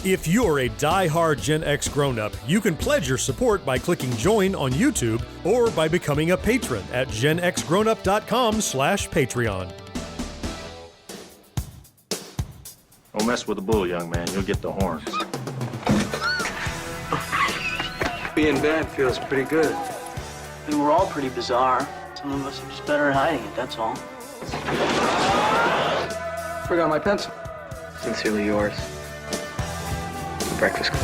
If you're a die-hard Gen X grown-up, you can pledge your support by clicking join on YouTube or by becoming a patron at genxgrownup.com/Patreon. Don't mess with the bull, young man. You'll get the horns. Being bad feels pretty good. I mean, we're all pretty bizarre. Some of us are just better at hiding it, that's all. Forgot my pencil. Sincerely yours. The Breakfast Club.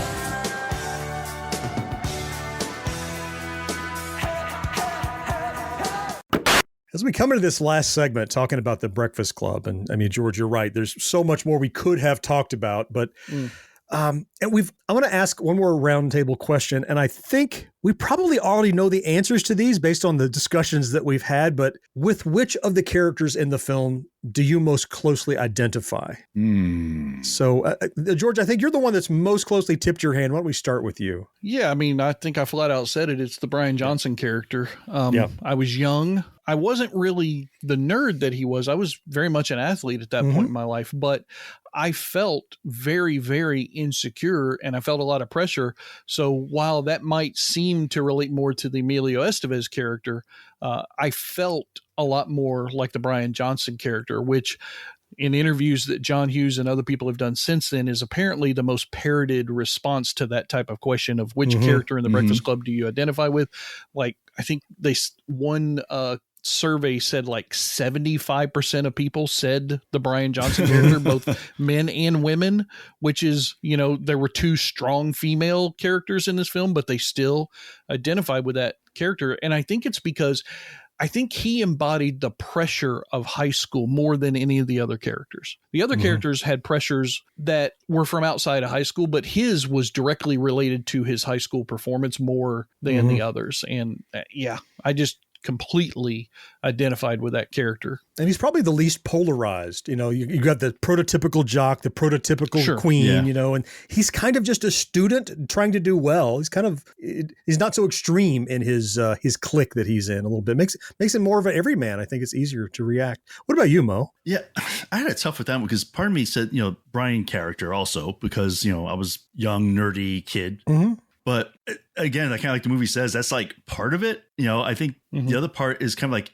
As we come into this last segment talking about the Breakfast Club, and I mean, George, you're right. There's so much more we could have talked about, but and I want to ask one more roundtable question, and I think we probably already know the answers to these based on the discussions that we've had, but with which of the characters in the film do you most closely identify? So, George, I think you're the one that's most closely tipped your hand. Why don't we start with you? Yeah, I mean, I think I flat out said it. It's the Brian Johnson character. I was young. I wasn't really the nerd that he was. I was very much an athlete at that point in my life, but I felt very, very insecure and I felt a lot of pressure. So while that might seem to relate more to the Emilio Estevez character, I felt a lot more like the Brian Johnson character, which in interviews that John Hughes and other people have done since then is apparently the most parroted response to that type of question of which character in the Breakfast Club do you identify with? Like, I think one survey said like 75% of people said the Brian Johnson character, both men and women, which is, there were two strong female characters in this film, but they still identified with that character. And I think it's because I think he embodied the pressure of high school more than any of the other characters. The other characters had pressures that were from outside of high school, but his was directly related to his high school performance more than the others. And I just completely identified with that character. And he's probably the least polarized. You got the prototypical jock, the prototypical queen, and he's kind of just a student trying to do well. He's not so extreme in his clique that he's in a little bit. Makes him more of an everyman. I think it's easier to react. What about you, Mo? Yeah, I had it tough with that one because part of me said, Brian character also because, I was young, nerdy kid. But again, I kind of like the movie says, that's like part of it. I think the other part is kind of like,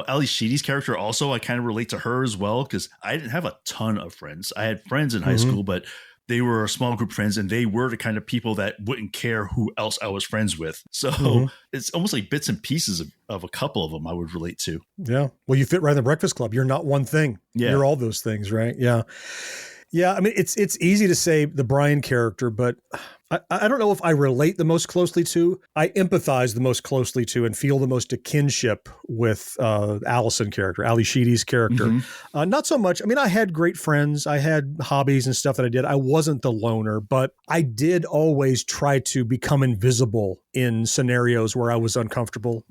Ali Sheedy's character also, I kind of relate to her as well because I didn't have a ton of friends. I had friends in high school, but they were a small group of friends and they were the kind of people that wouldn't care who else I was friends with. So it's almost like bits and pieces of a couple of them I would relate to. Yeah. Well, you fit right in the Breakfast Club. You're not one thing. Yeah. You're all those things, right? Yeah. Yeah, I mean, it's easy to say the Brian character, but I don't know if I relate the most closely to. I empathize the most closely to and feel the most a kinship with Allison character, Ali Sheedy's character. Not so much. I mean, I had great friends. I had hobbies and stuff that I did. I wasn't the loner, but I did always try to become invisible in scenarios where I was uncomfortable.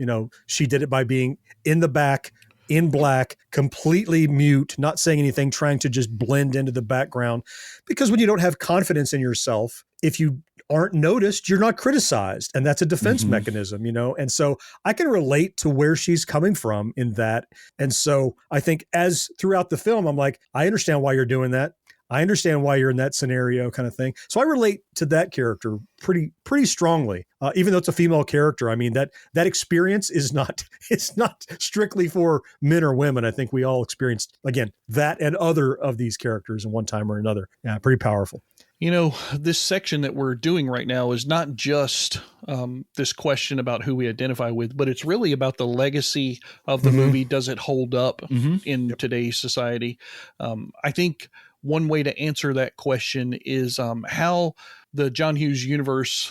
She did it by being in the back, in black, completely mute, not saying anything, trying to just blend into the background. Because when you don't have confidence in yourself, if you aren't noticed, you're not criticized. And that's a defense mechanism, And so I can relate to where she's coming from in that. And so I think as throughout the film, I'm like, I understand why you're doing that. I understand why you're in that scenario kind of thing. So I relate to that character pretty strongly, even though it's a female character. I mean, that experience it's not strictly for men or women. I think we all experienced, again, that and other of these characters in one time or another. Yeah, pretty powerful. This section that we're doing right now is not just this question about who we identify with, but it's really about the legacy of the movie. Does it hold up in today's society? I think one way to answer that question is how the John Hughes universe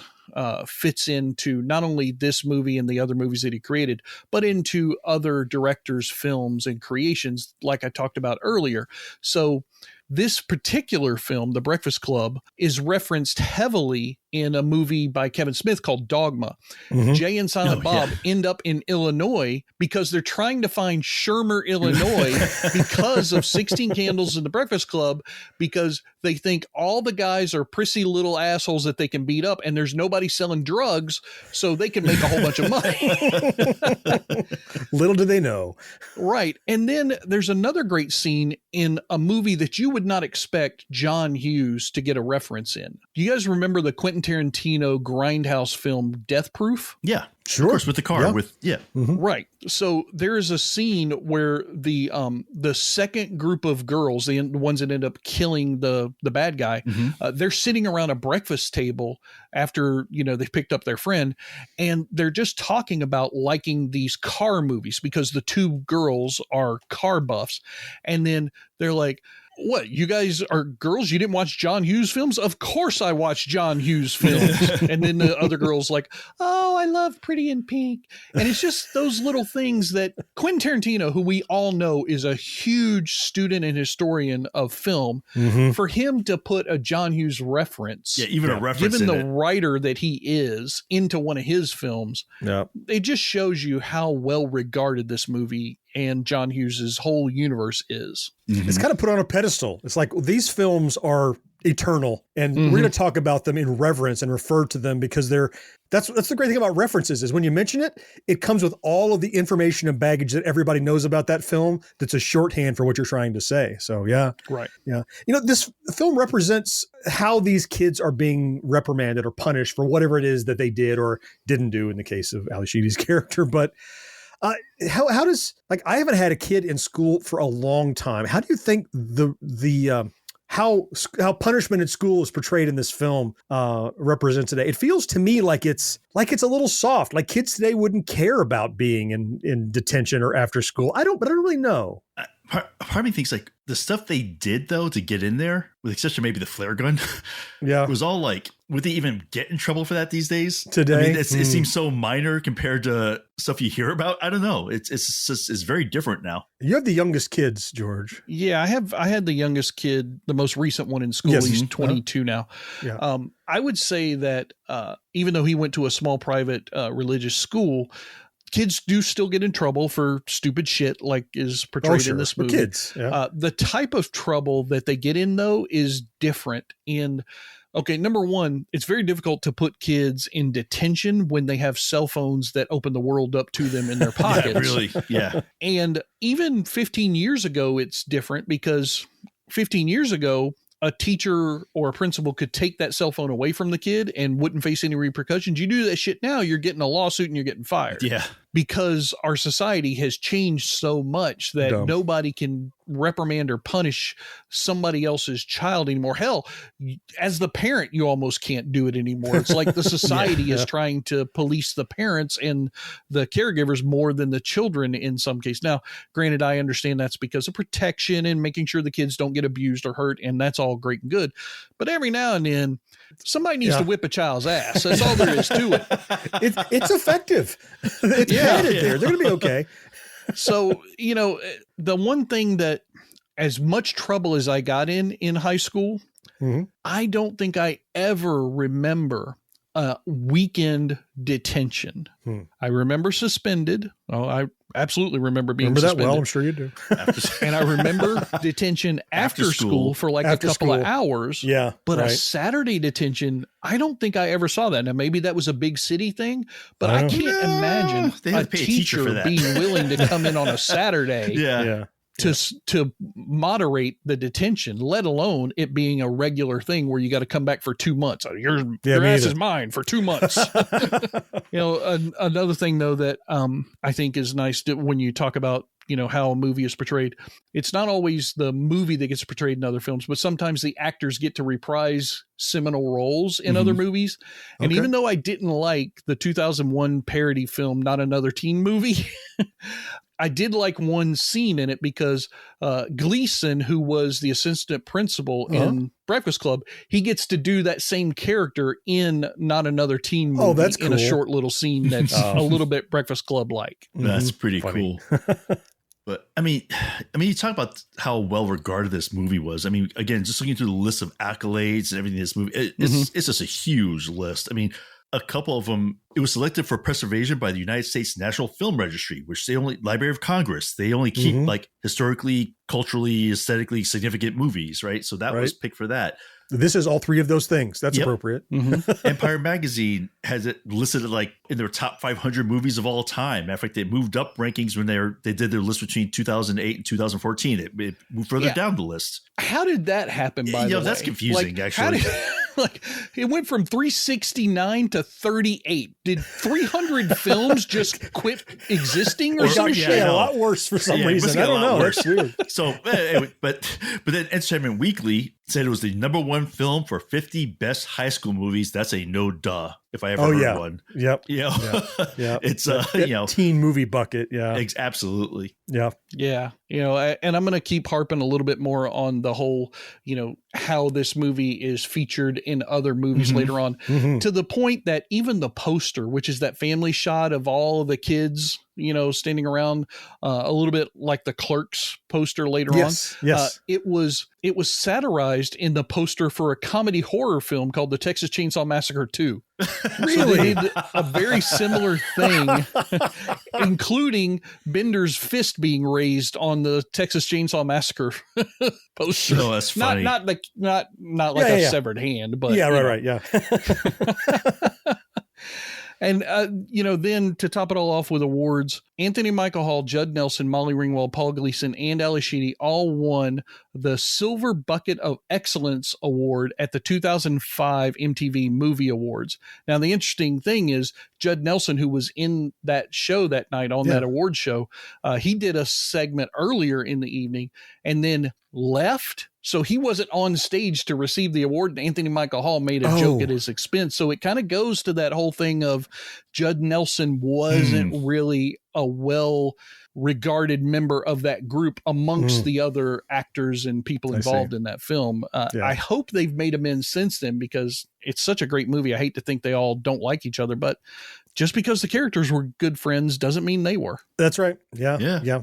fits into not only this movie and the other movies that he created, but into other directors' films and creations, like I talked about earlier. So this particular film, The Breakfast Club, is referenced heavily in a movie by Kevin Smith called Dogma. Mm-hmm. Jay and Silent Bob end up in Illinois because they're trying to find Shermer, Illinois, because of 16 Candles in the Breakfast Club, because they think all the guys are prissy little assholes that they can beat up, and there's nobody selling drugs, so they can make a whole bunch of money. Little do they know. Right. And then there's another great scene in a movie that you would not expect John Hughes to get a reference in. Do you guys remember the Quentin Tarantino grindhouse film Death Proof? Yeah. Sure. Of course, with the car. Mm-hmm. Right. So there is a scene where the second group of girls, the ones that end up killing the bad guy, they're sitting around a breakfast table after, they picked up their friend, and they're just talking about liking these car movies because the two girls are car buffs. And then they're like, what, you guys are girls? You didn't watch John Hughes films? Of course I watch John Hughes films. And then the other girl's like, oh, I love Pretty in Pink. And it's just those little things that Quentin Tarantino, who we all know is a huge student and historian of film, for him to put a John Hughes reference, even a reference, given the writer that he is, into one of his films, it just shows you how well regarded this movie and John Hughes's whole universe is. It's kind of put on a pedestal. It's like, these films are eternal, and we're going to talk about them in reverence and refer to them because that's the great thing about references, is when you mention it, it comes with all of the information and baggage that everybody knows about that film. That's a shorthand for what you're trying to say. So right. This film represents how these kids are being reprimanded or punished for whatever it is that they did or didn't do in the case of Ali Sheedy's character. But how does, I haven't had a kid in school for a long time. How do you think how punishment in school is portrayed in this film represents today? It feels to me like it's a little soft. Like kids today wouldn't care about being in detention or after school. But I don't really know. Part of me thinks the stuff they did though to get in there, with the exception of maybe the flare gun, was all would they even get in trouble for that these days? Today, I mean, it seems so minor compared to stuff you hear about. I don't know. It's very different now. You have the youngest kids, George. Yeah, I had the youngest kid, the most recent one in school. Yes. He's 22 now. Yeah. I would say that even though he went to a small private religious school, kids do still get in trouble for stupid shit like is portrayed in this movie. Kids, yeah. The type of trouble that they get in, though, is different. Number one, it's very difficult to put kids in detention when they have cell phones that open the world up to them in their pockets. Really, yeah. And even 15 years ago, it's different because 15 years ago, a teacher or a principal could take that cell phone away from the kid and wouldn't face any repercussions. You do that shit now, you're getting a lawsuit and you're getting fired. Yeah. Because our society has changed so much that nobody can reprimand or punish somebody else's child anymore. Hell, as the parent, you almost can't do it anymore. It's like the society is trying to police the parents and the caregivers more than the children in some case. Now, granted, I understand that's because of protection and making sure the kids don't get abused or hurt, and that's all great and good. But every now and then, somebody needs to whip a child's ass. That's all there is to it. It's effective. It's headed there. They're going to be okay. So, the one thing that, as much trouble as I got in high school, I don't think I ever remember weekend detention. I remember suspended. Oh, I absolutely remember being suspended. That well, I'm sure you do. And I remember detention after school for a couple of hours. Yeah. But a Saturday detention, I don't think I ever saw that. Now, maybe that was a big city thing, but I can't imagine a teacher being willing to come in on a Saturday. To moderate the detention, let alone it being a regular thing where you got to come back for 2 months. Your ass is mine for 2 months. Another thing though that I think is nice when you talk about how a movie is portrayed, it's not always the movie that gets portrayed in other films, but sometimes the actors get to reprise seminal roles in other movies. And even though I didn't like the 2001 parody film Not Another Teen Movie, I did like one scene in it because Gleason, who was the assistant principal in Breakfast Club, he gets to do that same character in Not Another Teen Movie. Oh, that's cool. In a short little scene that's a little bit Breakfast Club like. That's pretty cool. But I mean, you talk about how well regarded this movie was. I mean, again, just looking through the list of accolades and everything in this movie, it's just a huge list. I mean, a couple of them, it was selected for preservation by the United States National Film Registry, which Library of Congress, they only keep like historically, culturally, aesthetically significant movies, right? So that was picked for that. This is all three of those things. That's appropriate. Empire Magazine has it listed like in their top 500 movies of all time. In fact, they moved up rankings when they did their list between 2008 and 2014. It moved further down the list. How did that happen? By the way, that's confusing. Actually, like it went from 369 to 38. Did 300 films just quit existing or something? A lot worse for some reason. I don't know. That's weird. So, anyway, but then Entertainment Weekly said it was the number one film for 50 best high school movies. That's a no duh. If I ever heard one. Yep. Yeah. It's teen movie bucket. Yeah. Absolutely. Yeah. Yeah. And I'm going to keep harping a little bit more on the whole, how this movie is featured in other movies later on, to the point that even the poster, which is that family shot of all of the kids, standing around, a little bit like the Clerks poster later on. Yes. It was satirized in the poster for a comedy horror film called The Texas Chainsaw Massacre 2. Really? So they did a very similar thing, including Bender's fist being raised on the Texas Chainsaw Massacre poster. Oh, that's funny. Not like a severed hand, but right. Yeah. And, then to top it all off with awards, Anthony Michael Hall, Judd Nelson, Molly Ringwald, Paul Gleason, and Ali Sheedy all won the Silver Bucket of Excellence Award at the 2005 MTV Movie Awards. Now, the interesting thing is Judd Nelson, who was in that show that night on that award show, he did a segment earlier in the evening and then left. So he wasn't on stage to receive the award, and Anthony Michael Hall made a joke at his expense. So it kind of goes to that whole thing of Judd Nelson wasn't really a well-regarded member of that group amongst the other actors and people involved in that film. I hope they've made amends since then, because it's such a great movie. I hate to think they all don't like each other, but just because the characters were good friends doesn't mean they were. That's right. Yeah.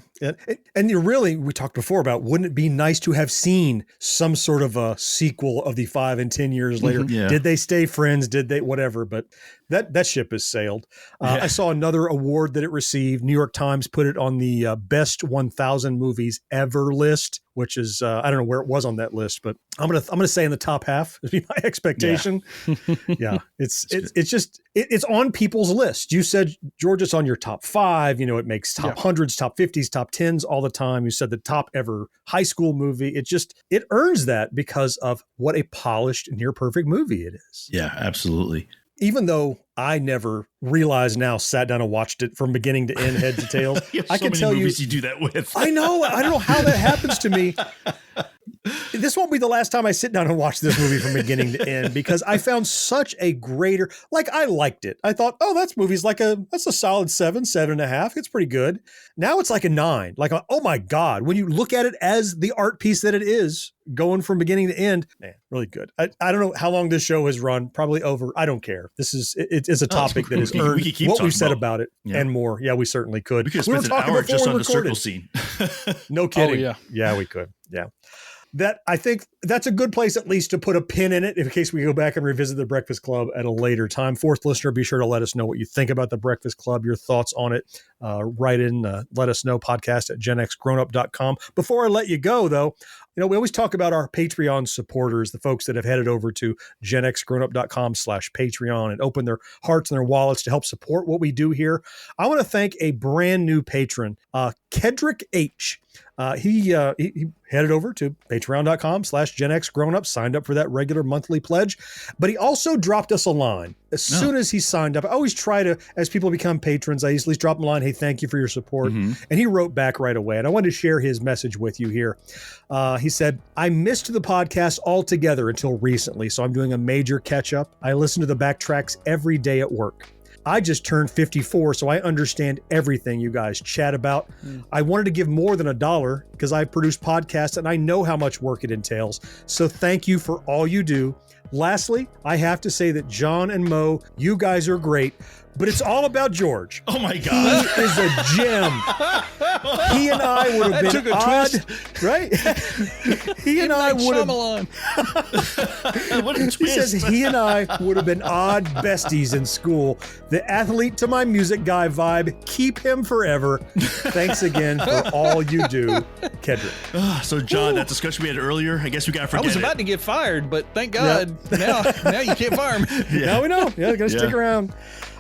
And we talked before about, wouldn't it be nice to have seen some sort of a sequel of the 5 and 10 years later? Did they stay friends? Did they, whatever, but that ship has sailed. I saw another award that it received. New York Times put it on the best 1,000 movies ever list, which is, I don't know where it was on that list, but I'm going to say in the top half would be my expectation. It's on people's list. You said, George, it's on your top 5, it makes top 100s, top 50s, top 10s all the time. You said the top ever high school movie. It earns that because of what a polished, near perfect movie it is. Yeah, absolutely. Even though I never realized now, sat down and watched it from beginning to end, head to tail. I can tell you, you do that with. I know. I don't know how that happens to me. This won't be the last time I sit down and watch this movie from beginning to end, because I found such a greater, I liked it. I thought, that's that's a solid 7.5. It's pretty good. Now it's like a 9. Oh my God. When you look at it as the art piece that it is, going from beginning to end, man, really good. I don't know how long this show has run, probably over. I don't care. This is, it's a topic that has earned what we've said about it and more. Yeah, we certainly could. We could spend an hour just on the circle scene. No kidding. Oh, yeah. Yeah, we could. Yeah. I think that's a good place at least to put a pin in it in case we go back and revisit The Breakfast Club at a later time. Fourth listener, be sure to let us know what you think about The Breakfast Club, your thoughts on it. Write in, let us know, podcast at GenXGrownUp.com. Before I let you go, though, we always talk about our Patreon supporters, the folks that have headed over to GenXGrownUp.com/Patreon and opened their hearts and their wallets to help support what we do here. I want to thank a brand new patron, Kedrick H. He headed over to patreon.com/GenXGrownUp, signed up for that regular monthly pledge, but he also dropped us a line. As soon as he signed up, I always try to, as people become patrons, I usually drop him a line, hey, thank you for your support. And he wrote back right away, and I wanted to share his message with you here. He said, I missed the podcast altogether until recently, so I'm doing a major catch up. I listen to the backtracks every day at work. I just turned 54, so I understand everything you guys chat about. I wanted to give more than $1 because I produce podcasts and I know how much work it entails. So thank you for all you do. Lastly, I have to say that John and Mo, you guys are great. but it's all about George. Oh my God. He is a gem. He and I would have been odd, right? He and I would have. What a twist. He says he and I would have been odd besties in school. The athlete to my music guy vibe. Keep him forever. Thanks again for all you do, Kedrick. So, John, that discussion we had earlier, I guess we got to forget I was about to get fired, but thank God now you can't fire me. Now we know. Yeah, gotta stick around.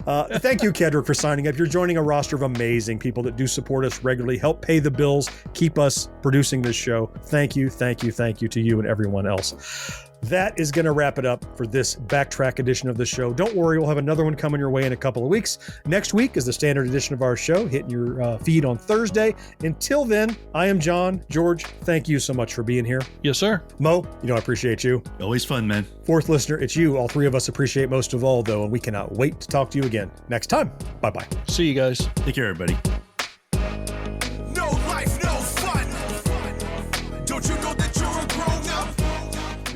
Thank you, Kedrick, for signing up. You're joining a roster of amazing people that do support us regularly, help pay the bills, keep us producing this show. Thank you to you and everyone else. That is going to wrap it up for this backtrack edition of the show. Don't worry, we'll have another one coming your way in a couple of weeks. Next week is the standard edition of our show, hitting your feed on Thursday. Until then, I am John. George, thank you so much for being here. Yes, sir. Mo, I appreciate you. Always fun, man. Fourth listener, it's you. All three of us appreciate most of all, though, and we cannot wait to talk to you again next time. Bye-bye. See you guys. Take care, everybody. No life, no fun. Don't you know that you're a grown-up?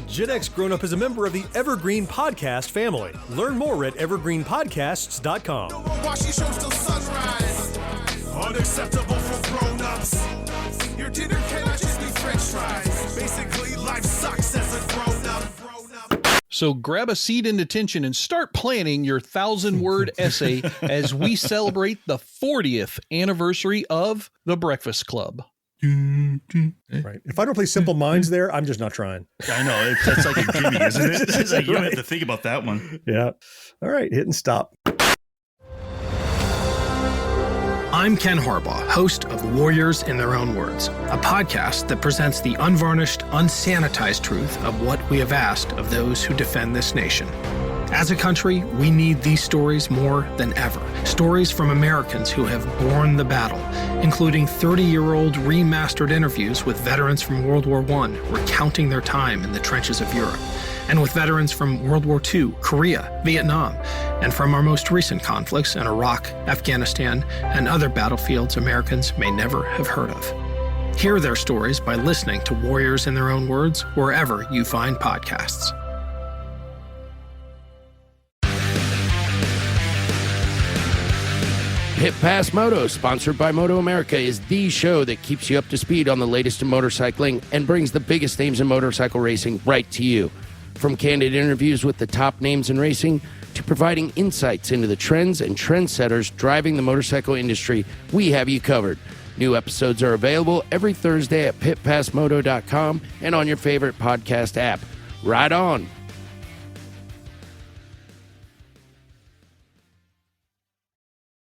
GenXGrownUp is a member of the Evergreen Podcast family. Learn more at evergreenpodcasts.com. No more watching shows till sunrise. Unacceptable for grown-ups. Your dinner cannot just be french fries. Basically, life sucks as a grown-up. So grab a seat in detention and start planning your 1,000-word essay as we celebrate the 40th anniversary of The Breakfast Club. Right. If I don't play Simple Minds there, I'm just not trying. I know. That's like a gimme, isn't it? It's like you don't have to think about that one. Yeah. All right. Hit and stop. I'm Ken Harbaugh, host of Warriors in Their Own Words, a podcast that presents the unvarnished, unsanitized truth of what we have asked of those who defend this nation. As a country, we need these stories more than ever. Stories from Americans who have borne the battle, including 30-year-old remastered interviews with veterans from World War I recounting their time in the trenches of Europe, and with veterans from World War II, Korea, Vietnam, and from our most recent conflicts in Iraq, Afghanistan, and other battlefields Americans may never have heard of. Hear their stories by listening to Warriors in Their Own Words wherever you find podcasts. Pit Pass Moto, sponsored by Moto America, is the show that keeps you up to speed on the latest in motorcycling and brings the biggest names in motorcycle racing right to you. From candid interviews with the top names in racing to providing insights into the trends and trendsetters driving the motorcycle industry, we have you covered. New episodes are available every Thursday at pitpassmoto.com and on your favorite podcast app. Ride on!